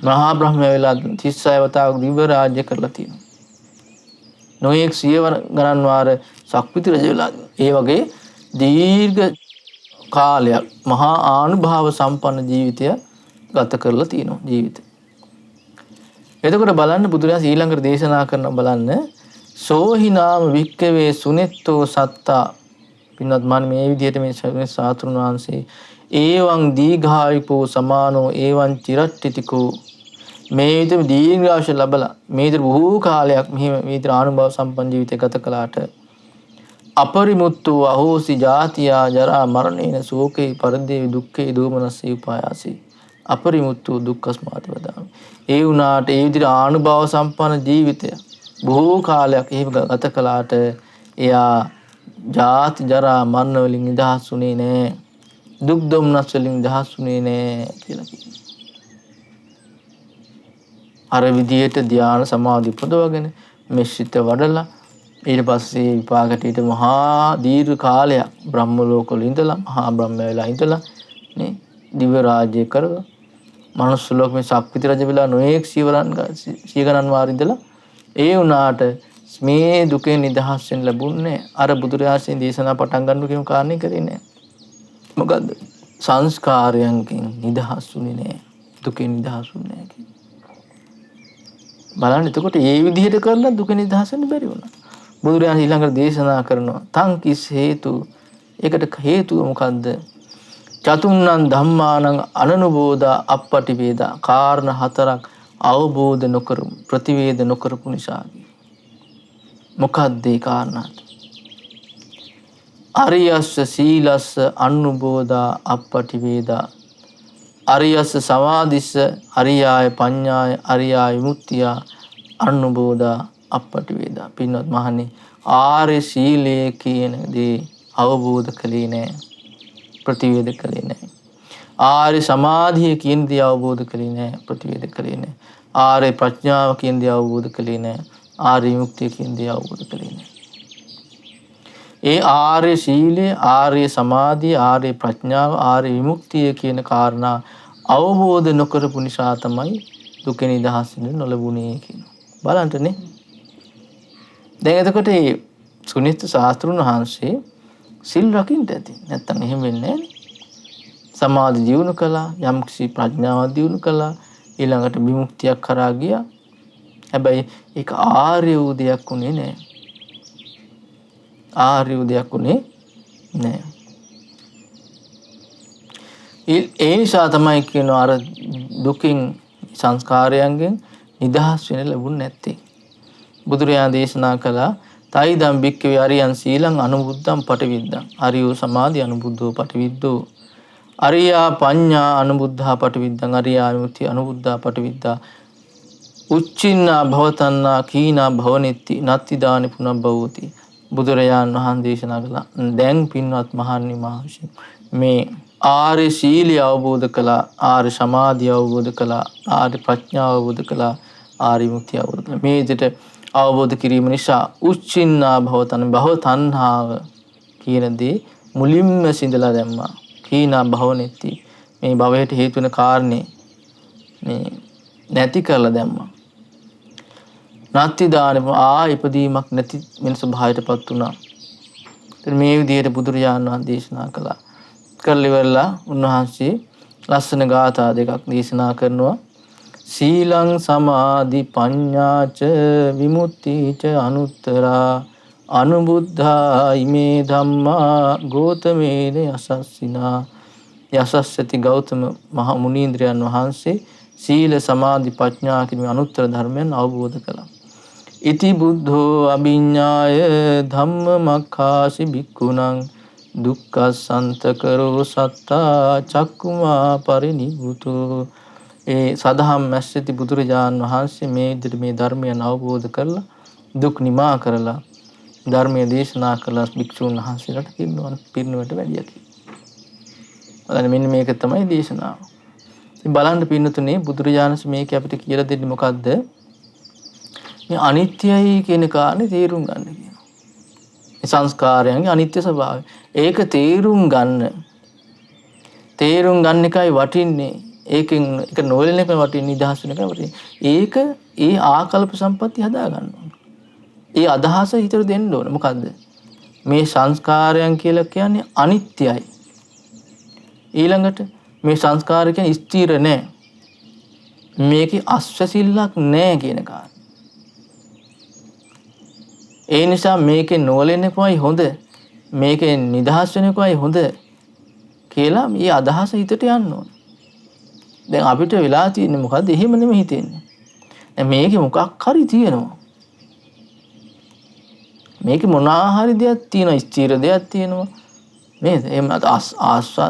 මහා බ්‍රහ්ම වෙලා 36 වතාවක් දිව්‍ය රාජ්‍ය කරලා තියෙනවා. නොඑක් සියවර ගණන් වාර සක්විති රජ වෙලා ඒ වගේ දීර්ඝ කාලයක් මහා ආනුභාව සම්පන්න ජීවිතය ගත කරලා තියෙනවා ජීවිතය. එතකොට බලන්න බුදුරජාණන් ඊළඟට දේශනා කරන බලන්න සෝහි නාම වික්කවේ සුනෙත්තෝ සත්තා පින්වත් මම මේ විදිහට මේ සාතුරුන් වහන්සේ ඒවං දීඝායුකෝ සමානෝ ඒවං චිරට්ටිතිකෝ මේ විදිහ දීර්ඝායුෂ ලැබලා මේ විදිහ බොහෝ කාලයක් මේ විදිහ ආනුභාව සම්පන්න ජීවිතය ගත කළාට අපරිමුත්තු අහෝසි ජාතියා ජරා මරණේන සෝකේ පරිදේවි දුක්ඛේ දෝමනස්සේ උපායාසී අපරිමුත්තු දුක්ඛස්මාති වදාමි. ඒ වුණාට ඒ විදිහට ආනුභාව සම්පන්න ජීවිතය බොහෝ කාලයක් එහෙම ගත කළාට එයා ජාති ජරා මරණ වලින් නිදහස්ුනේ නෑ. දුක් දුම්නස් වලින් නිදහස්ුනේ නෑ කියලා කියනවා. අර විදිහට ධ්‍යාන සමාධි උපදවගෙන මෙසිත වඩලා ඊට පස්සේ විපාකටීට මහා දීර්ඝ කාලයක් බ්‍රහ්ම ලෝකවල ඉඳලා මහා බ්‍රහ්ම වෙලා ඉඳලා නේ දිව්‍ය රාජ්‍ය කරලා මනුස්ස ලෝකෙ සක්විති රජ වෙලා නොඑක් සීගණන් වාර ඉඳලා ඒ වුණාට මේ දුකෙන් නිදහස් වෙන්න ලැබුණේ අර බුදුරජාණන් දේශනා පටන් ගන්න කියමු කාරණේ කරේ නෑ. මොකද්ද? සංස්කාරයන්ගෙන් නිදහස්ුනේ නෑ. දුකෙන් නිදහස්ුනේ නෑ කියන්නේ. බලන්න එතකොට මේ විදිහට කරලා දුකෙන් නිදහස් වෙන්න බැරි වුණා. බුදුරජාණන් ඊළඟට දේශනා කරනවා තං කිස් හේතු. ඒකට හේතුව මොකද්ද? චතුන්නං ධම්මානං අනනුබෝධා අප්පටිවේදා කාරණ 4ක් අවබෝධ නොකරමු ප්‍රතිවේද නොකරපු නිසා. මොකද්ද ඒ කාරණා? අරියස්ස සීලස්ස අනුබෝධා අප්පටිවේදා අරියස්ස සමාධිස්ස අරියාය පඤ්ඤාය අරියාය විමුක්තිය අනුබෝධා අප්පටිවේදා. පින්වත් මහණේ ආර්ය සීලය කියන දේ අවබෝධ කළේ නැහැ. ප්‍රතිවේද කළේ නැහැ. ආර්ය සමාධිය කියන දේ අවබෝධ කළේ නැහැ. ප්‍රතිවේද කළේ නැහැ. ආර්ය ප්‍රඥාව කියන දේ අවබෝධ කළේ නැහැ. ආර්ය විමුක්තිය කියන දේ අවබෝධ කළේ නැහැ. ඒ ආර්ය සීලය, ආර්ය සමාධිය, ආර්ය ප්‍රඥාව, ආර්ය විමුක්තිය කියන කාරණා අවබෝධ නොකරපු නිසා තමයි දුක නිදහස් වෙන්න නොලබුණේ කියනවා. බලන්නනේ. දැන් එතකොට මේ සුනිත් ශාස්ත්‍රුන් වහන්සේ සිල් රකින්න ඇති. නැත්තම් එහෙම වෙන්නේ නැහැ. සමාධි දියුණු කළා, යම්කිසි ප්‍රඥාවක් දියුණු කළා, ඊළඟට විමුක්තියක් කරා ගියා. හැබැයි ඒක ආර්ය වූ දෙයක් උනේ නැහැ. ආර්ය වූ දෙයක් උනේ නැහැ. ඒ නිසා තමයි කියනවා අර දුකින් සංස්කාරයන්ගෙන් නිදහස් වෙන්න ලැබුණ නැත්තේ. බුදුරජාණන් දේශනා කළා තයිදම් භික්ඛවේ අරියං සීලං අනුබුද්ධං පටිවිද්දං. අරියෝ සමාධි අනුබුද්ධෝ පටිවිද්දෝ. අරියා පඤ්ඤා අනුබුද්ධා පටිවිද්දං. අරියා විමුක්ති අනුබුද්ධා පටිවිද්දා. උච්චින්නා භවතන්නා කීනා භවනෙත්ති නත්ති දානි පුනබ්බවෝති. බුදුරජාණන් වහන්සේ දේශනා කළා දැන් පින්වත් මහණනි මහසි මේ ආර්ය සීලය අවබෝධ කළා, ආර්ය සමාධිය අවබෝධ කළා, ආර්ය ප්‍රඥාව අවබෝධ කළා, ආර්ය මුක්තිය අවබෝධ කළා. මේ විදිහට අවබෝධ කිරීම නිසා උච්චින්නා භවතන භව තණ්හාව කියන දේ මුලින්ම සිඳලා දැම්මා. කීනා භවනෙත්ති මේ භවයට හේතු වෙන කාරණේ මේ නැති කරලා දැම්මා. නැති දාන ඉපදීමක් නැති වෙන ස්වභාවයටපත් වුණා. ඉතින් මේ විදිහට බුදුරජාණන් වහන්සේ දේශනා කළා. කරලිවලා උන්වහන්සේ ලස්සන ගාථා දෙකක් දේශනා කරනවා. සීලං සමාධි පඤ්ඤාච විමුක්තිච අනුත්තරා අනුබුද්ධා ඉමේ ධම්මා ගෝතමේන යසස්සිනා. යසස්සති ගෞතම මහ මුනීන්ද්‍රයන් වහන්සේ සීල සමාධි ප්‍රඥා කියන අනුත්තර ධර්මයන් අවබෝධ කළා. ඉති බුද්ධෝ අභිඤ්ඤාය ධම්මමක්ඛාසි භික්ඛුණං දුක්ඛසන්තකරෝ සත්තා චක්කුමා පරිනිබ්බුතු. ඒ සදහම් මැස්සති බුදුරජාණන් වහන්සේ මේ විදිහට මේ ධර්මයන් අවබෝධ කරලා දුක් නිමා කරලා ධර්මයේ දේශනා කළ භික්ෂුන් වහන්සේලාට පිරිනුවට වැඩියා කියලා. මෙන්න මේක තමයි දේශනාව. ඉතින් බලන්න පින්නතුනේ බුදුරජාණන් මේක අපිට කියලා දෙන්නේ මොකද්ද? මේ අනිත්‍යයි කියන කාරණේ තේරුම් ගන්න කියනවා. මේ සංස්කාරයන්ගේ අනිත්‍ය ස්වභාවය. ඒක තේරුම් ගන්න එකයි වටින්නේ. ඒකෙන් එක නොවැළෙන එක වටින්නේ, නිදහස් වෙන එක වටින්නේ. ඒක ඒ ආකල්ප සම්පatti හදා ගන්න ඕන. ඒ අදහස හිතට දෙන්න ඕන. මොකද්ද? මේ සංස්කාරයන් කියලා කියන්නේ අනිත්‍යයි. ඊළඟට මේ සංස්කාර කියන්නේ ස්ථිර නෑ. මේකේ අස්වැසිල්ලක් නෑ කියන කාරණා. ඒ නිසා මේකේ නොවැළෙන එකයි හොඳ. මේකේ නිදහස් වෙන එකයි හොඳ කියලා මේ අදහස හිතට යන්න ඕන. දැන් අපිට වෙලා තියෙන්නේ මොකද්ද? එහෙම නෙමෙයි හිතෙන්නේ. දැන් මේකේ මොකක් හරි තියෙනවා. මේකේ මොනවා හරි දෙයක් තියෙනවා, ස්ථිර දෙයක් තියෙනවා. නේද? එහෙම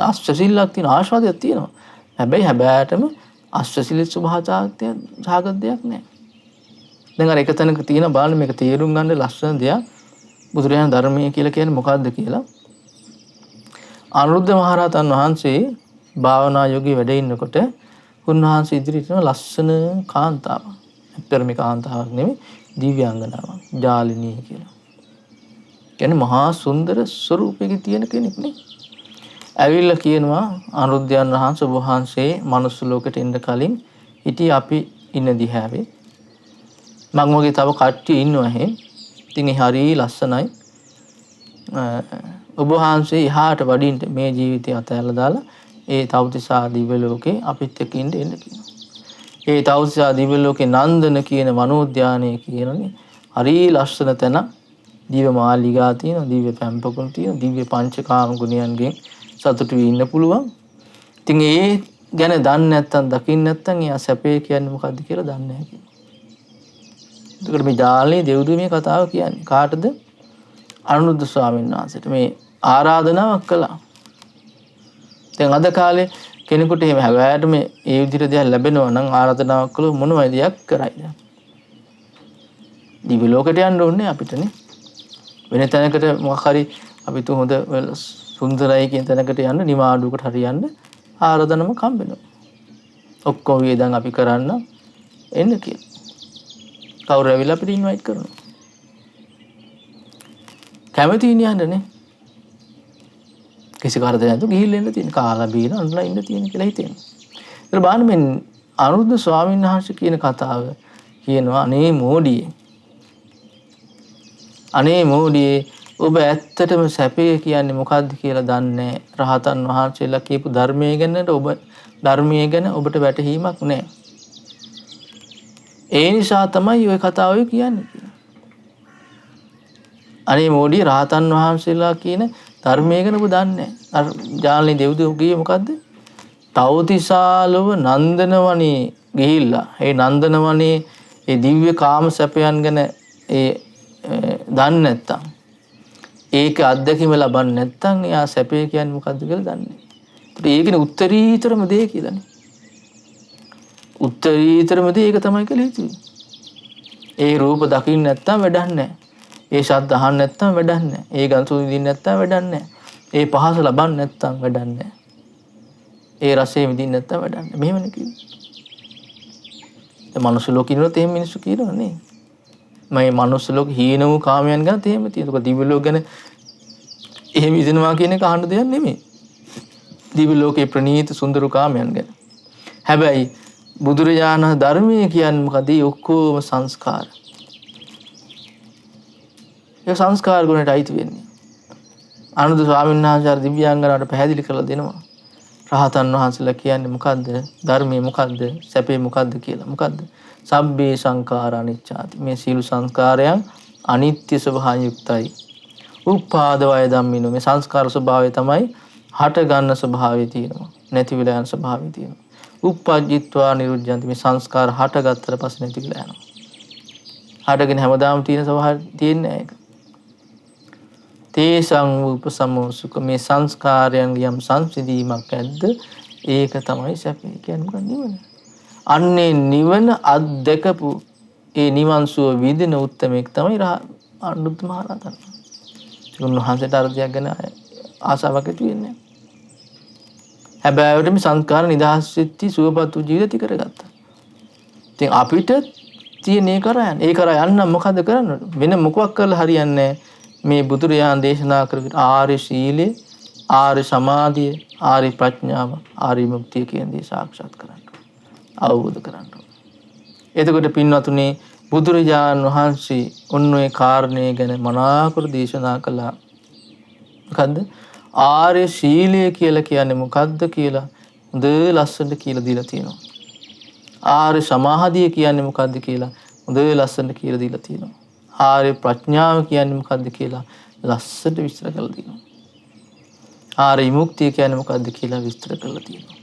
අස්වැසිල්ලක් තියෙන ආශාදයක් තියෙනවා. හැබැයි හැබෑටම අස්වැසිලි ස්වභාවතාවයක් සාගත දෙයක් නැහැ. දැන් අර එක තැනක තියෙන බලන්න මේක තේරුම් ගන්න ලස්සන දෙයක්. බුදුරජාණන් ධර්මයේ කියලා කියන්නේ මොකද්ද කියලා. අනුරුද්ධ මහරහතන් වහන්සේ භාවනා යෝගී වැඩ ඉන්නකොට උන්වහන්සේ ඉදිරියට ලස්සන කාන්තාවක්. ඇත්තට මේ කාන්තාවක් නෙමෙයි, දිව්‍යාංගනාවක්. ජාලිනී කියලා. කියන්නේ මහා සුන්දර ස්වරූපයක තියෙන කෙනෙක් නේ. ඇවිල්ලා කියනවා අනුරුද්ධයන් වහන්සේ ඔබ වහන්සේ මනුස්ස ලෝකෙට එන්න කලින් හිටියේ අපි ඉන්න දිහාවේ. මම වගේ තව කට්ටිය ඉන්නවා එහෙ. ඉතින් ඒ හරිය ලස්සනයි. ඔබ වහන්සේ එහාට වඩින්න මේ ජීවිතය අතහැරලා දාලා ඒ තවතිසා දිව්‍ය ලෝකේ අපිත් එක්ක ඉන්න කියනවා. ඒ තවතිසා දිව්‍ය ලෝකේ නන්දන කියන වනෝද්‍යානයේ කියනනේ හරිය ලස්සන තැන. දිව්‍ය මාලිගා තියෙනවා, දිව්‍ය පැම්පකුණු තියෙනවා, දිව්‍ය පංචකාම ගුණයන්ගෙන් සතුටු වෙ ඉන්න පුළුවන්. ඉතින් ඒ ගැන දන්නේ නැත්නම්, දකින්න නැත්නම් එයා සැපේ කියන්නේ මොකද්ද කියලා දන්නේ නැහැ කියනවා. ඒකට මේ ජාලේ දෙව්දුවේ මේ කතාව කියන්නේ කාටද? අනුරුද්ධ ස්වාමීන් වහන්සේට මේ ආරාධනාවක් කළා. දැන් අද කාලේ කෙනෙකුට එහෙම හැබෑට මේ ඒ විදිහට දෙයක් ලැබෙනවා නම් ආරාධනාවක් කළොත් මොන වයිදයක් කරයිද? දිව්‍ය ලෝකයට යන්න ඕනේ අපිටනේ. වෙන තැනකට මොකක් හරි අපි තු හොඳ සුන්දරයි කියන තැනකට යන්න, නිමාඩුවකට හරි යන්න ආරාධනම කම්බෙනවා. ඔක්කොම වේදන් අපි කරන්න එන්න කියලා. කවුරු ඇවිල්ලා අපිට ඉන්වයිට් කරනවා. කැමති ඉන්නයන්නේ. කිසි කරදරයක් නැතුව ගිහිල්ලා එන්න තියෙන, කාලා බීලා අන්ලා ඉන්න තියෙන කියලා හිතෙනවා. ඒත් බලන්න මේ අනුරුද්ධ ස්වාමීන් වහන්සේ කියන කතාව කියනවා අනේ මෝඩියේ. අනේ මෝඩියේ ඔබ ඇත්තටම සැපේ කියන්නේ මොකක්ද කියලා දන්නේ රහතන් වහන්සේලා කියපු ධර්මයේ ගැන ඔබ ධර්මයේ ගැන ඔබට වැටහීමක් නැහැ. ඒ නිසා තමයි ওই කතාව ඔය කියන්නේ. අනේ මෝඩියේ රහතන් වහන්සේලා කියන ධර්මයේ ගැන ඔබ දන්නේ නැහැ. අර ජානලි දෙව්දෝ කියේ මොකද්ද? තවතිසාලව නන්දනවනේ ගිහිල්ලා ඒ නන්දනවනේ ඒ දිව්‍ය කාම සැපයන් ගැන ඒ දන්නේ නැත්තම් ඒක අත්දැකීම ලබන්නේ නැත්තම් එයා සැපේ කියන්නේ මොකද්ද කියලා දන්නේ නැහැ. ඒකට ඒකනේ උත්තරීතරම දේ කියලානේ. උත්තරීතරම දේ ඒක තමයි කියලා හිතුවේ. ඒ රූප දකින්න නැත්තම් වැඩක් නැහැ. ඒ ශබ්ද අහන්න නැත්තම් වැඩක් නැහැ. ඒ ගඳ සුවඳ විඳින්න නැත්තම් වැඩක් නැහැ. ඒ පහස ලබන්න නැත්තම් වැඩක් නැහැ. ඒ රසය විඳින්න නැත්තම් වැඩක් නැහැ. මෙහෙමනේ කිව්වේ. ඒ මනුස්ස ලෝකේ ඉන්නොත් එහෙම මිනිස්සු කියනවා නේ. මේ මනුස්ස ලෝක හීන වූ කාමයන් ගැන තේම තියෙනවා. දිව්‍ය ලෝක ගැන එහෙම ඉදෙනවා කියන එක අහන්න දෙයක් නෙමෙයි. දිව්‍ය ලෝකේ ප්‍රණීත සුන්දර කාමයන් ගැන. හැබැයි බුදුරජාණන් ධර්මයේ කියන්නේ මොකද? ඔක්කොම සංස්කාර. ඒ සංස්කාර ගුණයට අයිති වෙන්නේ. ආනන්ද ස්වාමීන් වහන්සේ අර දිව්‍යාංගනාවට පැහැදිලි කරලා දෙනවා. රහතන් වහන්සේලා කියන්නේ මොකද්ද? ධර්මයේ මොකද්ද? සැපේ මොකද්ද කියලා. මොකද්ද? සබ්බේ සංඛාරා අනිච්චාති. මේ සීල සංස්කාරයන් අනිත්‍ය ස්වභාවයෙන් යුක්තයි. උපාද වය ධම්මිනෝ. මේ සංස්කාර ස්වභාවය තමයි හට ගන්න ස්වභාවය තියෙනවා. නැති වෙලා යන ස්වභාවය තියෙනවා. උප්පජ්ජිත්වා නිරුද්ධಂತಿ. මේ සංස්කාර හටගත්තට පස්සේ නැති වෙලා යනවා. හටගෙන හැමදාම තියෙන ස්වභාවය තියෙන්නේ නැහැ ඒක. තේසං උපසමෝ සුඛ. මේ සංස්කාරයන් යම් සංසිඳීමක් ඇද්ද ඒක තමයි සැපේ කියන්නේ. මොකක්ද නිවන? අන්නේ නිවන අත්දකපු ඒ නිවන් සුව විඳින උත්තමෙක් තමයි අනුරුද්ධ මහ රහතන්. උන්වහන්සේට අර්ථයක් ගැන ආසාවක් ඇති වෙන්නේ නැහැ. හැබැයි මේ සංස්කාර නිදහස් වෙච්චි සුවපත් වූ ජීවිතය කරගත්තා. ඉතින් අපිට තියෙන ඒ කරා යන්න මොකද කරන්න? වෙන මොකක් කරලා හරියන්නේ නැහැ. මේ බුදුරජාණන් දේශනා කරපු ආර්ය සීලය, ආර්ය සමාධිය, ආර්ය ප්‍රඥාව, ආර්ය මුක්තිය කියන දේ සාක්ෂාත් කරගන්න. අවබෝධ කරගන්න. එතකොට පින්වතුනි බුදුරජාණන් වහන්සේ ඔන්න ඔය කාරණේ ගැන මනාකොට දේශනා කළා. මොකද්ද? ආර්ය සීලය කියලා කියන්නේ මොකද්ද කියලා හොඳ ලස්සනට කියලා දීලා තියෙනවා. ආර්ය සමාධිය කියන්නේ මොකද්ද කියලා හොඳ ලස්සනට කියලා දීලා තියෙනවා. ආර්ය ප්‍රඥාව කියන්නේ මොකද්ද කියලා ලස්සනට විස්තර කරලා තියෙනවා. ආර්ය විමුක්තිය කියන්නේ මොකද්ද කියලා විස්තර කරලා තියෙනවා.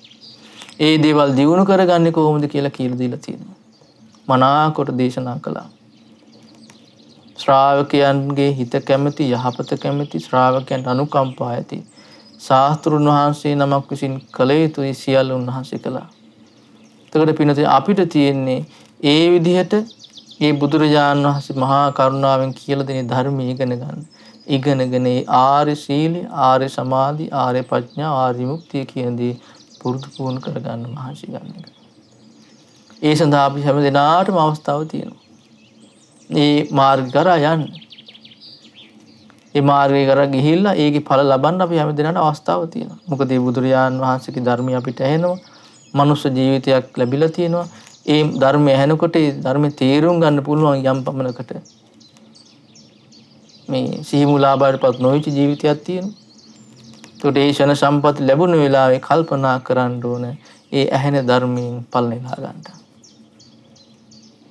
ඒ දේවල් දියුණු කරගන්නේ කොහොමද කියලා කියලා දීලා තියෙනවා. මනාකොට දේශනා කළා. ශ්‍රාවකයන්ගේ හිත කැමැති, යහපත කැමැති, ශ්‍රාවකයන්ට අනුකම්පා ඇති ශාස්ත්‍රුන් වහන්සේ නමක් විසින් කළ යුතුයි සියල්ල උන්වහන්සේ කළා. එතකොට පින්නතේ අපිට තියෙන්නේ ඒ විදිහට මේ බුදුරජාණන් වහන්සේ මහා කරුණාවෙන් කියලා දෙන ධර්මය ඉගෙන ගන්න. ඉගෙනගෙන ආර්ය සීලය, ආර්ය සමාධි, ආර්ය ප්‍රඥා, ආර්ය මුක්තිය කියන දේ පුරුදු පුහුණු කරගන්න මහන්සි ගන්න එක. ඒ සඳහා අපි හැම දිනාටම අවස්ථාව තියෙනවා. මේ මාර්ග කරා යන්න. ඒ මාර්ගය කරා ගිහිල්ලා ඒකේ ඵල ලබන්න අපි හැම දිනකට අවස්ථාව තියෙනවා. මොකද මේ බුදුරජාණන් වහන්සේගේ ධර්මය අපිට ඇහෙනවා. මනුෂ්‍ය ජීවිතයක් ලැබිලා තියෙනවා. ඒ ධර්මය ඇහෙනකොට ඒ ධර්මයේ තේරුම් ගන්න පුළුවන් යම් පමණකට. මේ සිහි මුලාබාටපත් නොවිච්ච ජීවිතයක් තියෙනවා. ඒකට ඒ ෂණ සම්පත් ලැබුණ වෙලාවේ කල්පනා කරන්න ඕන ඒ ඇහෙන ධර්මයෙන් ඵල නෙලා ගන්න.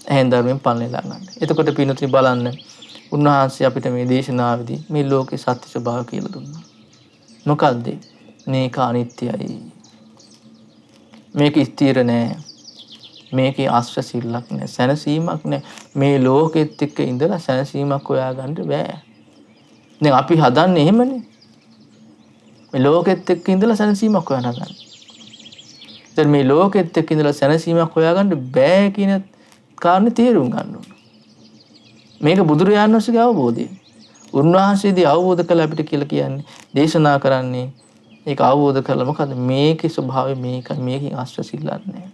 ඇහෙන ධර්මයෙන් ඵල නෙලා ගන්න. එතකොට පින්තුනි බලන්න උන්වහන්සේ අපිට මේ දේශනාවේදී මේ ලෝකේ සත්‍ය ස්වභාවය කියලා දුන්නා. මොකද්ද? මේක අනිත්‍යයි. මේක ස්ථිර නෑ. මේකේ ආශ්‍රය සිල්ලක් නෑ. සැනසීමක් නෑ. මේ ලෝකෙත් එක්ක ඉඳලා සැනසීමක් හොයාගන්න බෑ. දැන් අපි හදන්නේ එහෙමනේ. මේ ලෝකෙත් එක්ක ඉඳලා සැනසීමක් හොයන්න හදන්නේ. දැන් මේ ලෝකෙත් එක්ක ඉඳලා සැනසීමක් හොයාගන්න බෑ කියන කාරණේ තේරුම් ගන්න ඕන. මේක බුදුරජාණන් වහන්සේගේ අවබෝධය. උන්වහන්සේදී අවබෝධ කළ අපිට කියලා කියන්නේ දේශනා කරන්නේ ඒක අවබෝධ කරලා මොකද මේකේ ස්වභාවය මේකයි මේකෙන් ආශ්‍රය සිල්ලක් නැහැ.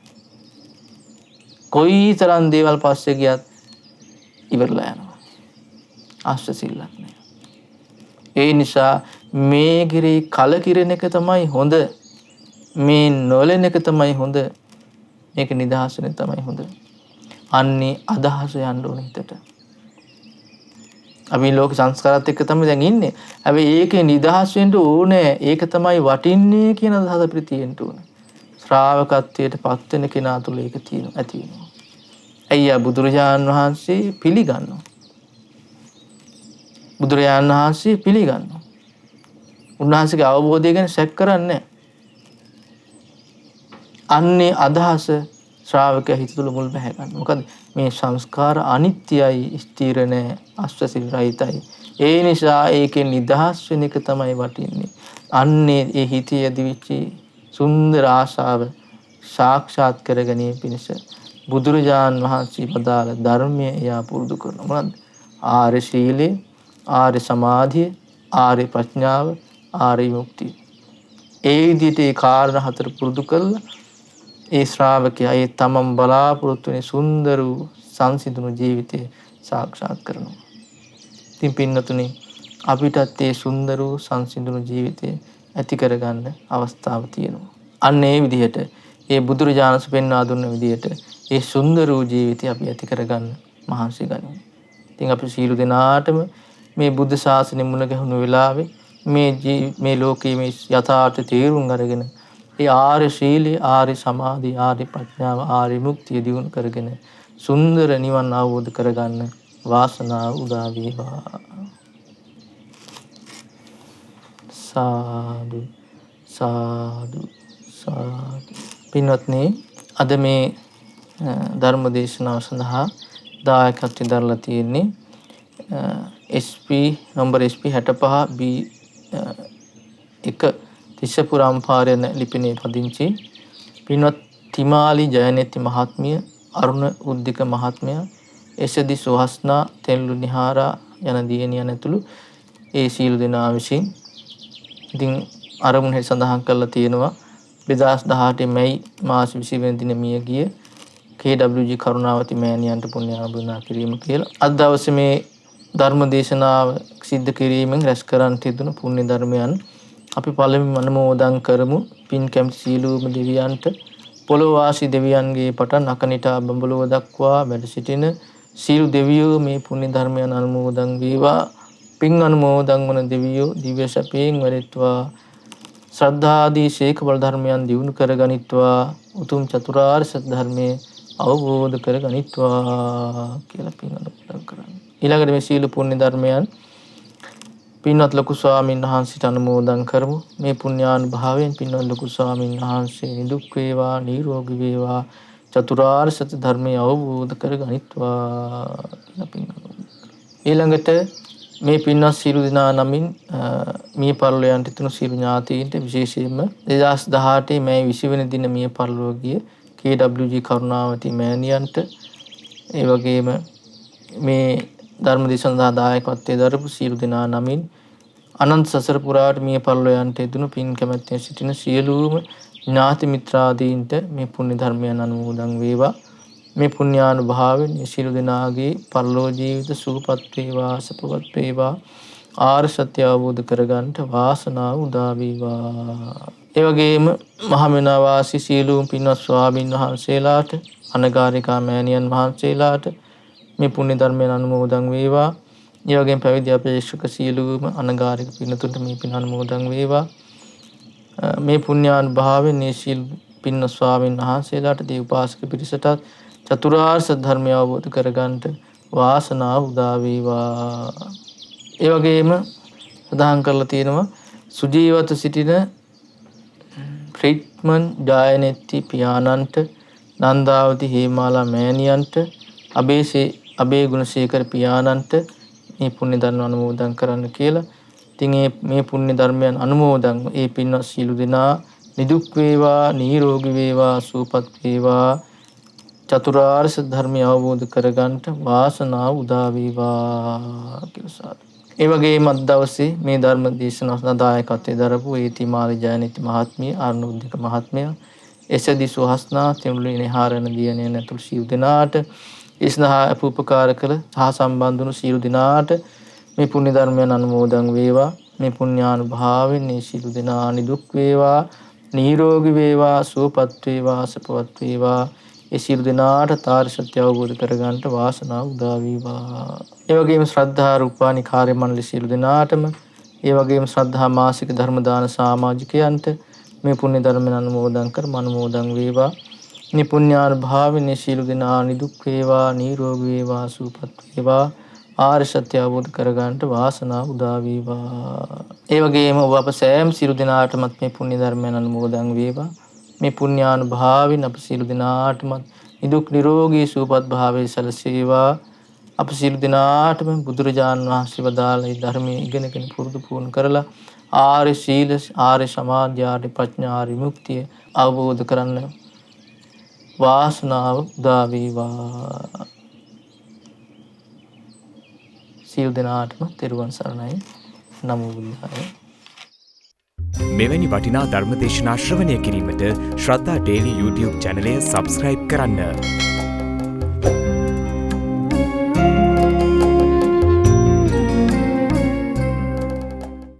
කොයිතරම් දේවල් පස්සේ ගියත් ඉවරලා යනවා. ආශ්‍රය සිල්ලක් නැහැ. ඒ නිසා මේ ගිරේ කලකිරෙන එක තමයි හොඳ. මේ නොලෙන එක තමයි හොඳ. මේක නිදහසනේ තමයි හොඳ. අන්නේ අදහස යන්න ඕන හිතට. අපි ලෝක සංස්කාරات එක්ක තමයි දැන් ඉන්නේ. හැබැයි ඒකේ නිදහස් වෙන්න ඕනේ. ඒක තමයි වටින්නේ කියන අදහස අපිට තියෙන්න ඕනේ. ශ්‍රාවකත්වයට පත් වෙන කෙනා තුළ ඒක තියෙනවා ඇති වෙනවා. අයියා බුදුරජාණන් වහන්සේ පිළිගන්නවා. බුදුරජාණන් වහන්සේ පිළිගන්නවා. උන්වහන්සේගේ අවබෝධය ගැන සැක කරන්නේ නැහැ. අන්නේ අදහස ශ්‍රාවකයා හිත තුළ මුල් බැහැ ගන්න. මොකද මේ සංස්කාර අනිත්‍යයි, ස්ථිර නැහැ, අස්වැසිල් රහිතයි. ඒ නිසා ඒකේ නිදහස් වෙන එක තමයි වටින්නේ. අන්නේ ඒ හිතේ ඇතිවෙච්ච සුන්දර ආශාව සාක්ෂාත් කර ගැනීම පිණිස බුදුරජාන් වහන්සේ වදාළ ධර්මය එයා පුරුදු කරනවා. මොනවද? ආර්ය ශීලය, ආර්ය සමාධිය, ආර්ය ප්‍රඥාව, ආර්ය මුක්තිය. ඒ විදිහට ඒ කාරණා හතර පුරුදු කරලා ඒ ශ්‍රාවකයා ඒ තමන් බලාපොරොත්තු වෙන සුන්දර වූ සංසිඳුණු ජීවිතය සාක්ෂාත් කරනවා. ඉතින් පින්නතුනි අපිටත් ඒ සුන්දර වූ සංසිඳුණු ජීවිතය ඇති කරගන්න අවස්ථාව තියෙනවා. අන්න ඒ විදිහට ඒ බුදුරජාණන් වහන්සේ පෙන්වා දුන්න විදිහට ඒ සුන්දර වූ ජීවිතය අපි ඇති කරගන්න මහන්සි ගනිමු. ඉතින් අපි සීල දෙනාටම මේ බුද්ධ ශාසනය මුණ ගැහුණු වෙලාවේ මේ ලෝකයේ මේ යථාර්ථ තේරුම් අරගෙන ඒ ආර්ය ශීලයේ, ආර්ය සමාධි, ආර්ය ප්‍රඥාව, ආර්ය මුක්තිය දියුණු කරගෙන සුන්දර නිවන් අවබෝධ කරගන්න වාසනාව උදා වේවා. සාදු සාදු සාදු. පින්වත්නි, අද මේ ධර්ම දේශනාව සඳහා දායකත්වයෙන් දරලා තියෙන්නේ SP නම්බර SP 65 B 1 තිස්සපුර අම්පාරය ලිපිනේ පදිංචි පින්වත් තිමාලි ජයනෙති මහත්මිය, අරුණ උද්දික මහත්මයා, එසදි සුහස්නා තෙල්ලු නිහාරා යන දියණියන් ඇතුළු ඒ සීල දෙනා විසින් ඉතින් අරමුණෙහි සඳහන් කරලා තියෙනවා 2018 මැයි මාස 20 වෙනි දින මිය ගිය KWG කරුණාවති මෑණියන්ට පුණ්‍ය ආභරණ කිරීම කියලා. අද දවසේ මේ ධර්ම දේශනාව සිද්ධ කිරීමෙන් රැස් කරන්ට යෙදුණු පුණ්‍ය ධර්මයන් අපි පළමුවෙන් අනුමෝදන් කරමු. පින් කැමති සීලූම දෙවියන්ට, පොළොව වාසී දෙවියන්ගේ පටන් අකනිටා බඹලොව දක්වා වැඩ සිටින සීල දෙවියෝ මේ පුණ්‍ය ධර්මයන් අනුමෝදන් වේවා. පින් අනුමෝදන් වන දෙවියෝ දිව්‍ය සැපයෙන් වැඩෙත්වා. ශ්‍රද්ධාදී ශේක බල ධර්මයන් දියුණු කරගනිත්වා. උතුම් චතුරාර්ය සත්‍ය ධර්මයේ අවබෝධ කරගනිත්වා කියලා පින් අනුමෝදන් කරන්නේ. ඊළඟට මේ සීල පුණ්‍ය ධර්මයන් පින්වත් ලොකු ස්වාමීන් වහන්සේට අනුමෝදන් කරමු. මේ පුණ්‍යානුභාවයෙන් පින්වත් ලොකු ස්වාමීන් වහන්සේ නිදුක් වේවා, නිරෝගී වේවා, චතුරාර්ය සත්‍ය ධර්මය අවබෝධ කරගනිත්වා කියලා පින් අනුමෝදන්. ඊළඟට මේ පින්වත් සියලු දෙනා නමින් මිය පරලොව යන්ට තුණු සියලු ඥාතීන්ට විශේෂයෙන්ම 2018 මැයි 20 වෙනි දින මිය පරලොව ගිය KWG කරුණාවති මෑණියන්ට, ඒ වගේම මේ ධර්ම දේශන සඳහා දායකත්වයේ දරපු සියලු දෙනා නමින් අනන්ත සසර පුරාට මිය පරලොව යන්ට යෙදුණු පින් කැමැත්තෙන් සිටින සියලුම ඥාති මිත්‍රාදීන්ට මේ පුණ්‍ය ධර්මයන් අනුමෝදන් වේවා. මේ පුණ්‍යානුභාවයෙන් මේ සියලු දෙනාගේ පරලොව ජීවිත සුවපත් වේවා, සපවත් වේවා, ආර්ය සත්‍ය අවබෝධ කරගන්නට වාසනාව උදා වේවා. ඒ වගේම මහමෙණා වාසී සියලුම පින්වත් ස්වාමීන් වහන්සේලාට, අනගාരികා මෑණියන් වහන්සේලාට මේ පුණ්‍ය ධර්මයන් අනුමෝදන් වේවා. ඒ වගේම පැවිදි අපේක්ෂක සියලුම අනගාരിക පින්තුන්ට මේ පින් අනුමෝදන් වේවා. මේ පුණ්‍යානුභාවයෙන් මේ සීල පින්න ස්වාමීන් වහන්සේලාට දී උපාසක පිරිසටත් චතුරාර්ය සත්‍ය ධර්මය අවබෝධ කරගන්නට වාසනාව උදා වේවා. ඒ වගේම සඳහන් කරලා තියෙනවා සුජීවත සිටින ෆ්‍රීඩ්මන් ජයනෙති පියාණන්ට, නන්දාවති හේමාලා මෑණියන්ට, අබේ ගුණසේකර පියාණන්ට මේ පුණ්‍ය ධර්ම අනුමෝදන් කරන්න කියලා. ඉතින් මේ පුණ්‍ය ධර්මයන් අනුමෝදන් ඒ පින්වත් සීල දෙනා නිදුක් වේවා, නිරෝගී වේවා, සුවපත් වේවා, චතුරාර්ය සත්‍ය ධර්මය අවබෝධ කරගන්නට වාසනාව උදා වේවා කියලා සාදු. ඒ වගේම අද දවසේ මේ ධර්ම දේශනාව සඳහා දායකත්වයේ දරපු ඒ තිමාලි ජයනෙති මහත්මිය, අරුණෝද්දික මහත්මයා, එසදි සුහස්නා තෙමුලි නිහාරණ දියණියන් ඇතුළු සියලු දෙනාට, ඒ සඳහා උපකාර කළ සහ සම්බන්ධ වුණු සියලු දෙනාට මේ පුණ්‍ය ධර්මයන් අනුමෝදන් වේවා. මේ පුණ්‍යානුභාවයෙන් මේ සියලු දෙනා නිදුක් වේවා, නිරෝගී වේවා, සුවපත් වේවා, සපවත් වේවා. ඒ සියලු දෙනාට තාරි සත්‍ය අවබෝධ කරගන්නට වාසනාව උදා වේවා. ඒ වගේම ශ්‍රද්ධා රූපානි කාර්ය මණ්ඩල සියලු දෙනාටම, ඒ වගේම ශ්‍රද්ධා මාසික ධර්ම දාන සමාජිකයන්ට මේ පුණ්‍ය ධර්මයන් අනුමෝදන් කර මනුමෝදන් වේවා. නිපුඤ්ඤානුභාවිනී සියලු දෙනා නිදුක් වේවා, නිරෝගී වේවා, සුවපත් වේවා. ආර්ය සත්‍ය අවබෝධ කරගන්නට වාසනාව උදා වේවා. ඒ වගේම ඔබ අප සෑම සියලු දෙනාටමත් මේ පුණ්‍ය ධර්මයන් අනුමෝදන් වේවා. මේ පුණ්‍යානුභාවින් අප සියලු දෙනාටමත් නිදුක් නිරෝගී සුවපත් භාවයේ සැලසේවා. අප සියලු දෙනාටම බුදුරජාණන් වහන්සේ වදාළ ධර්මයේ ඉගෙනගෙන පුරුදු පුහුණු කරලා ආර්ය සීල, ආර්ය සමාධි, ආර්ය ප්‍රඥා, ආර්ය විමුක්තිය අවබෝධ කරන්න වාසනාව උදා වේවා. සියලු දෙනාටම තෙරුවන් සරණයි. නමෝ බුද්ධාය. මෙවැනි වටිනා ධර්ම දේශනා ශ්‍රවණය කිරීමට ශ්‍රද්ධා ටෙලි YouTube චැනලය සබ්ස්ක්‍රයිබ් කරන්න.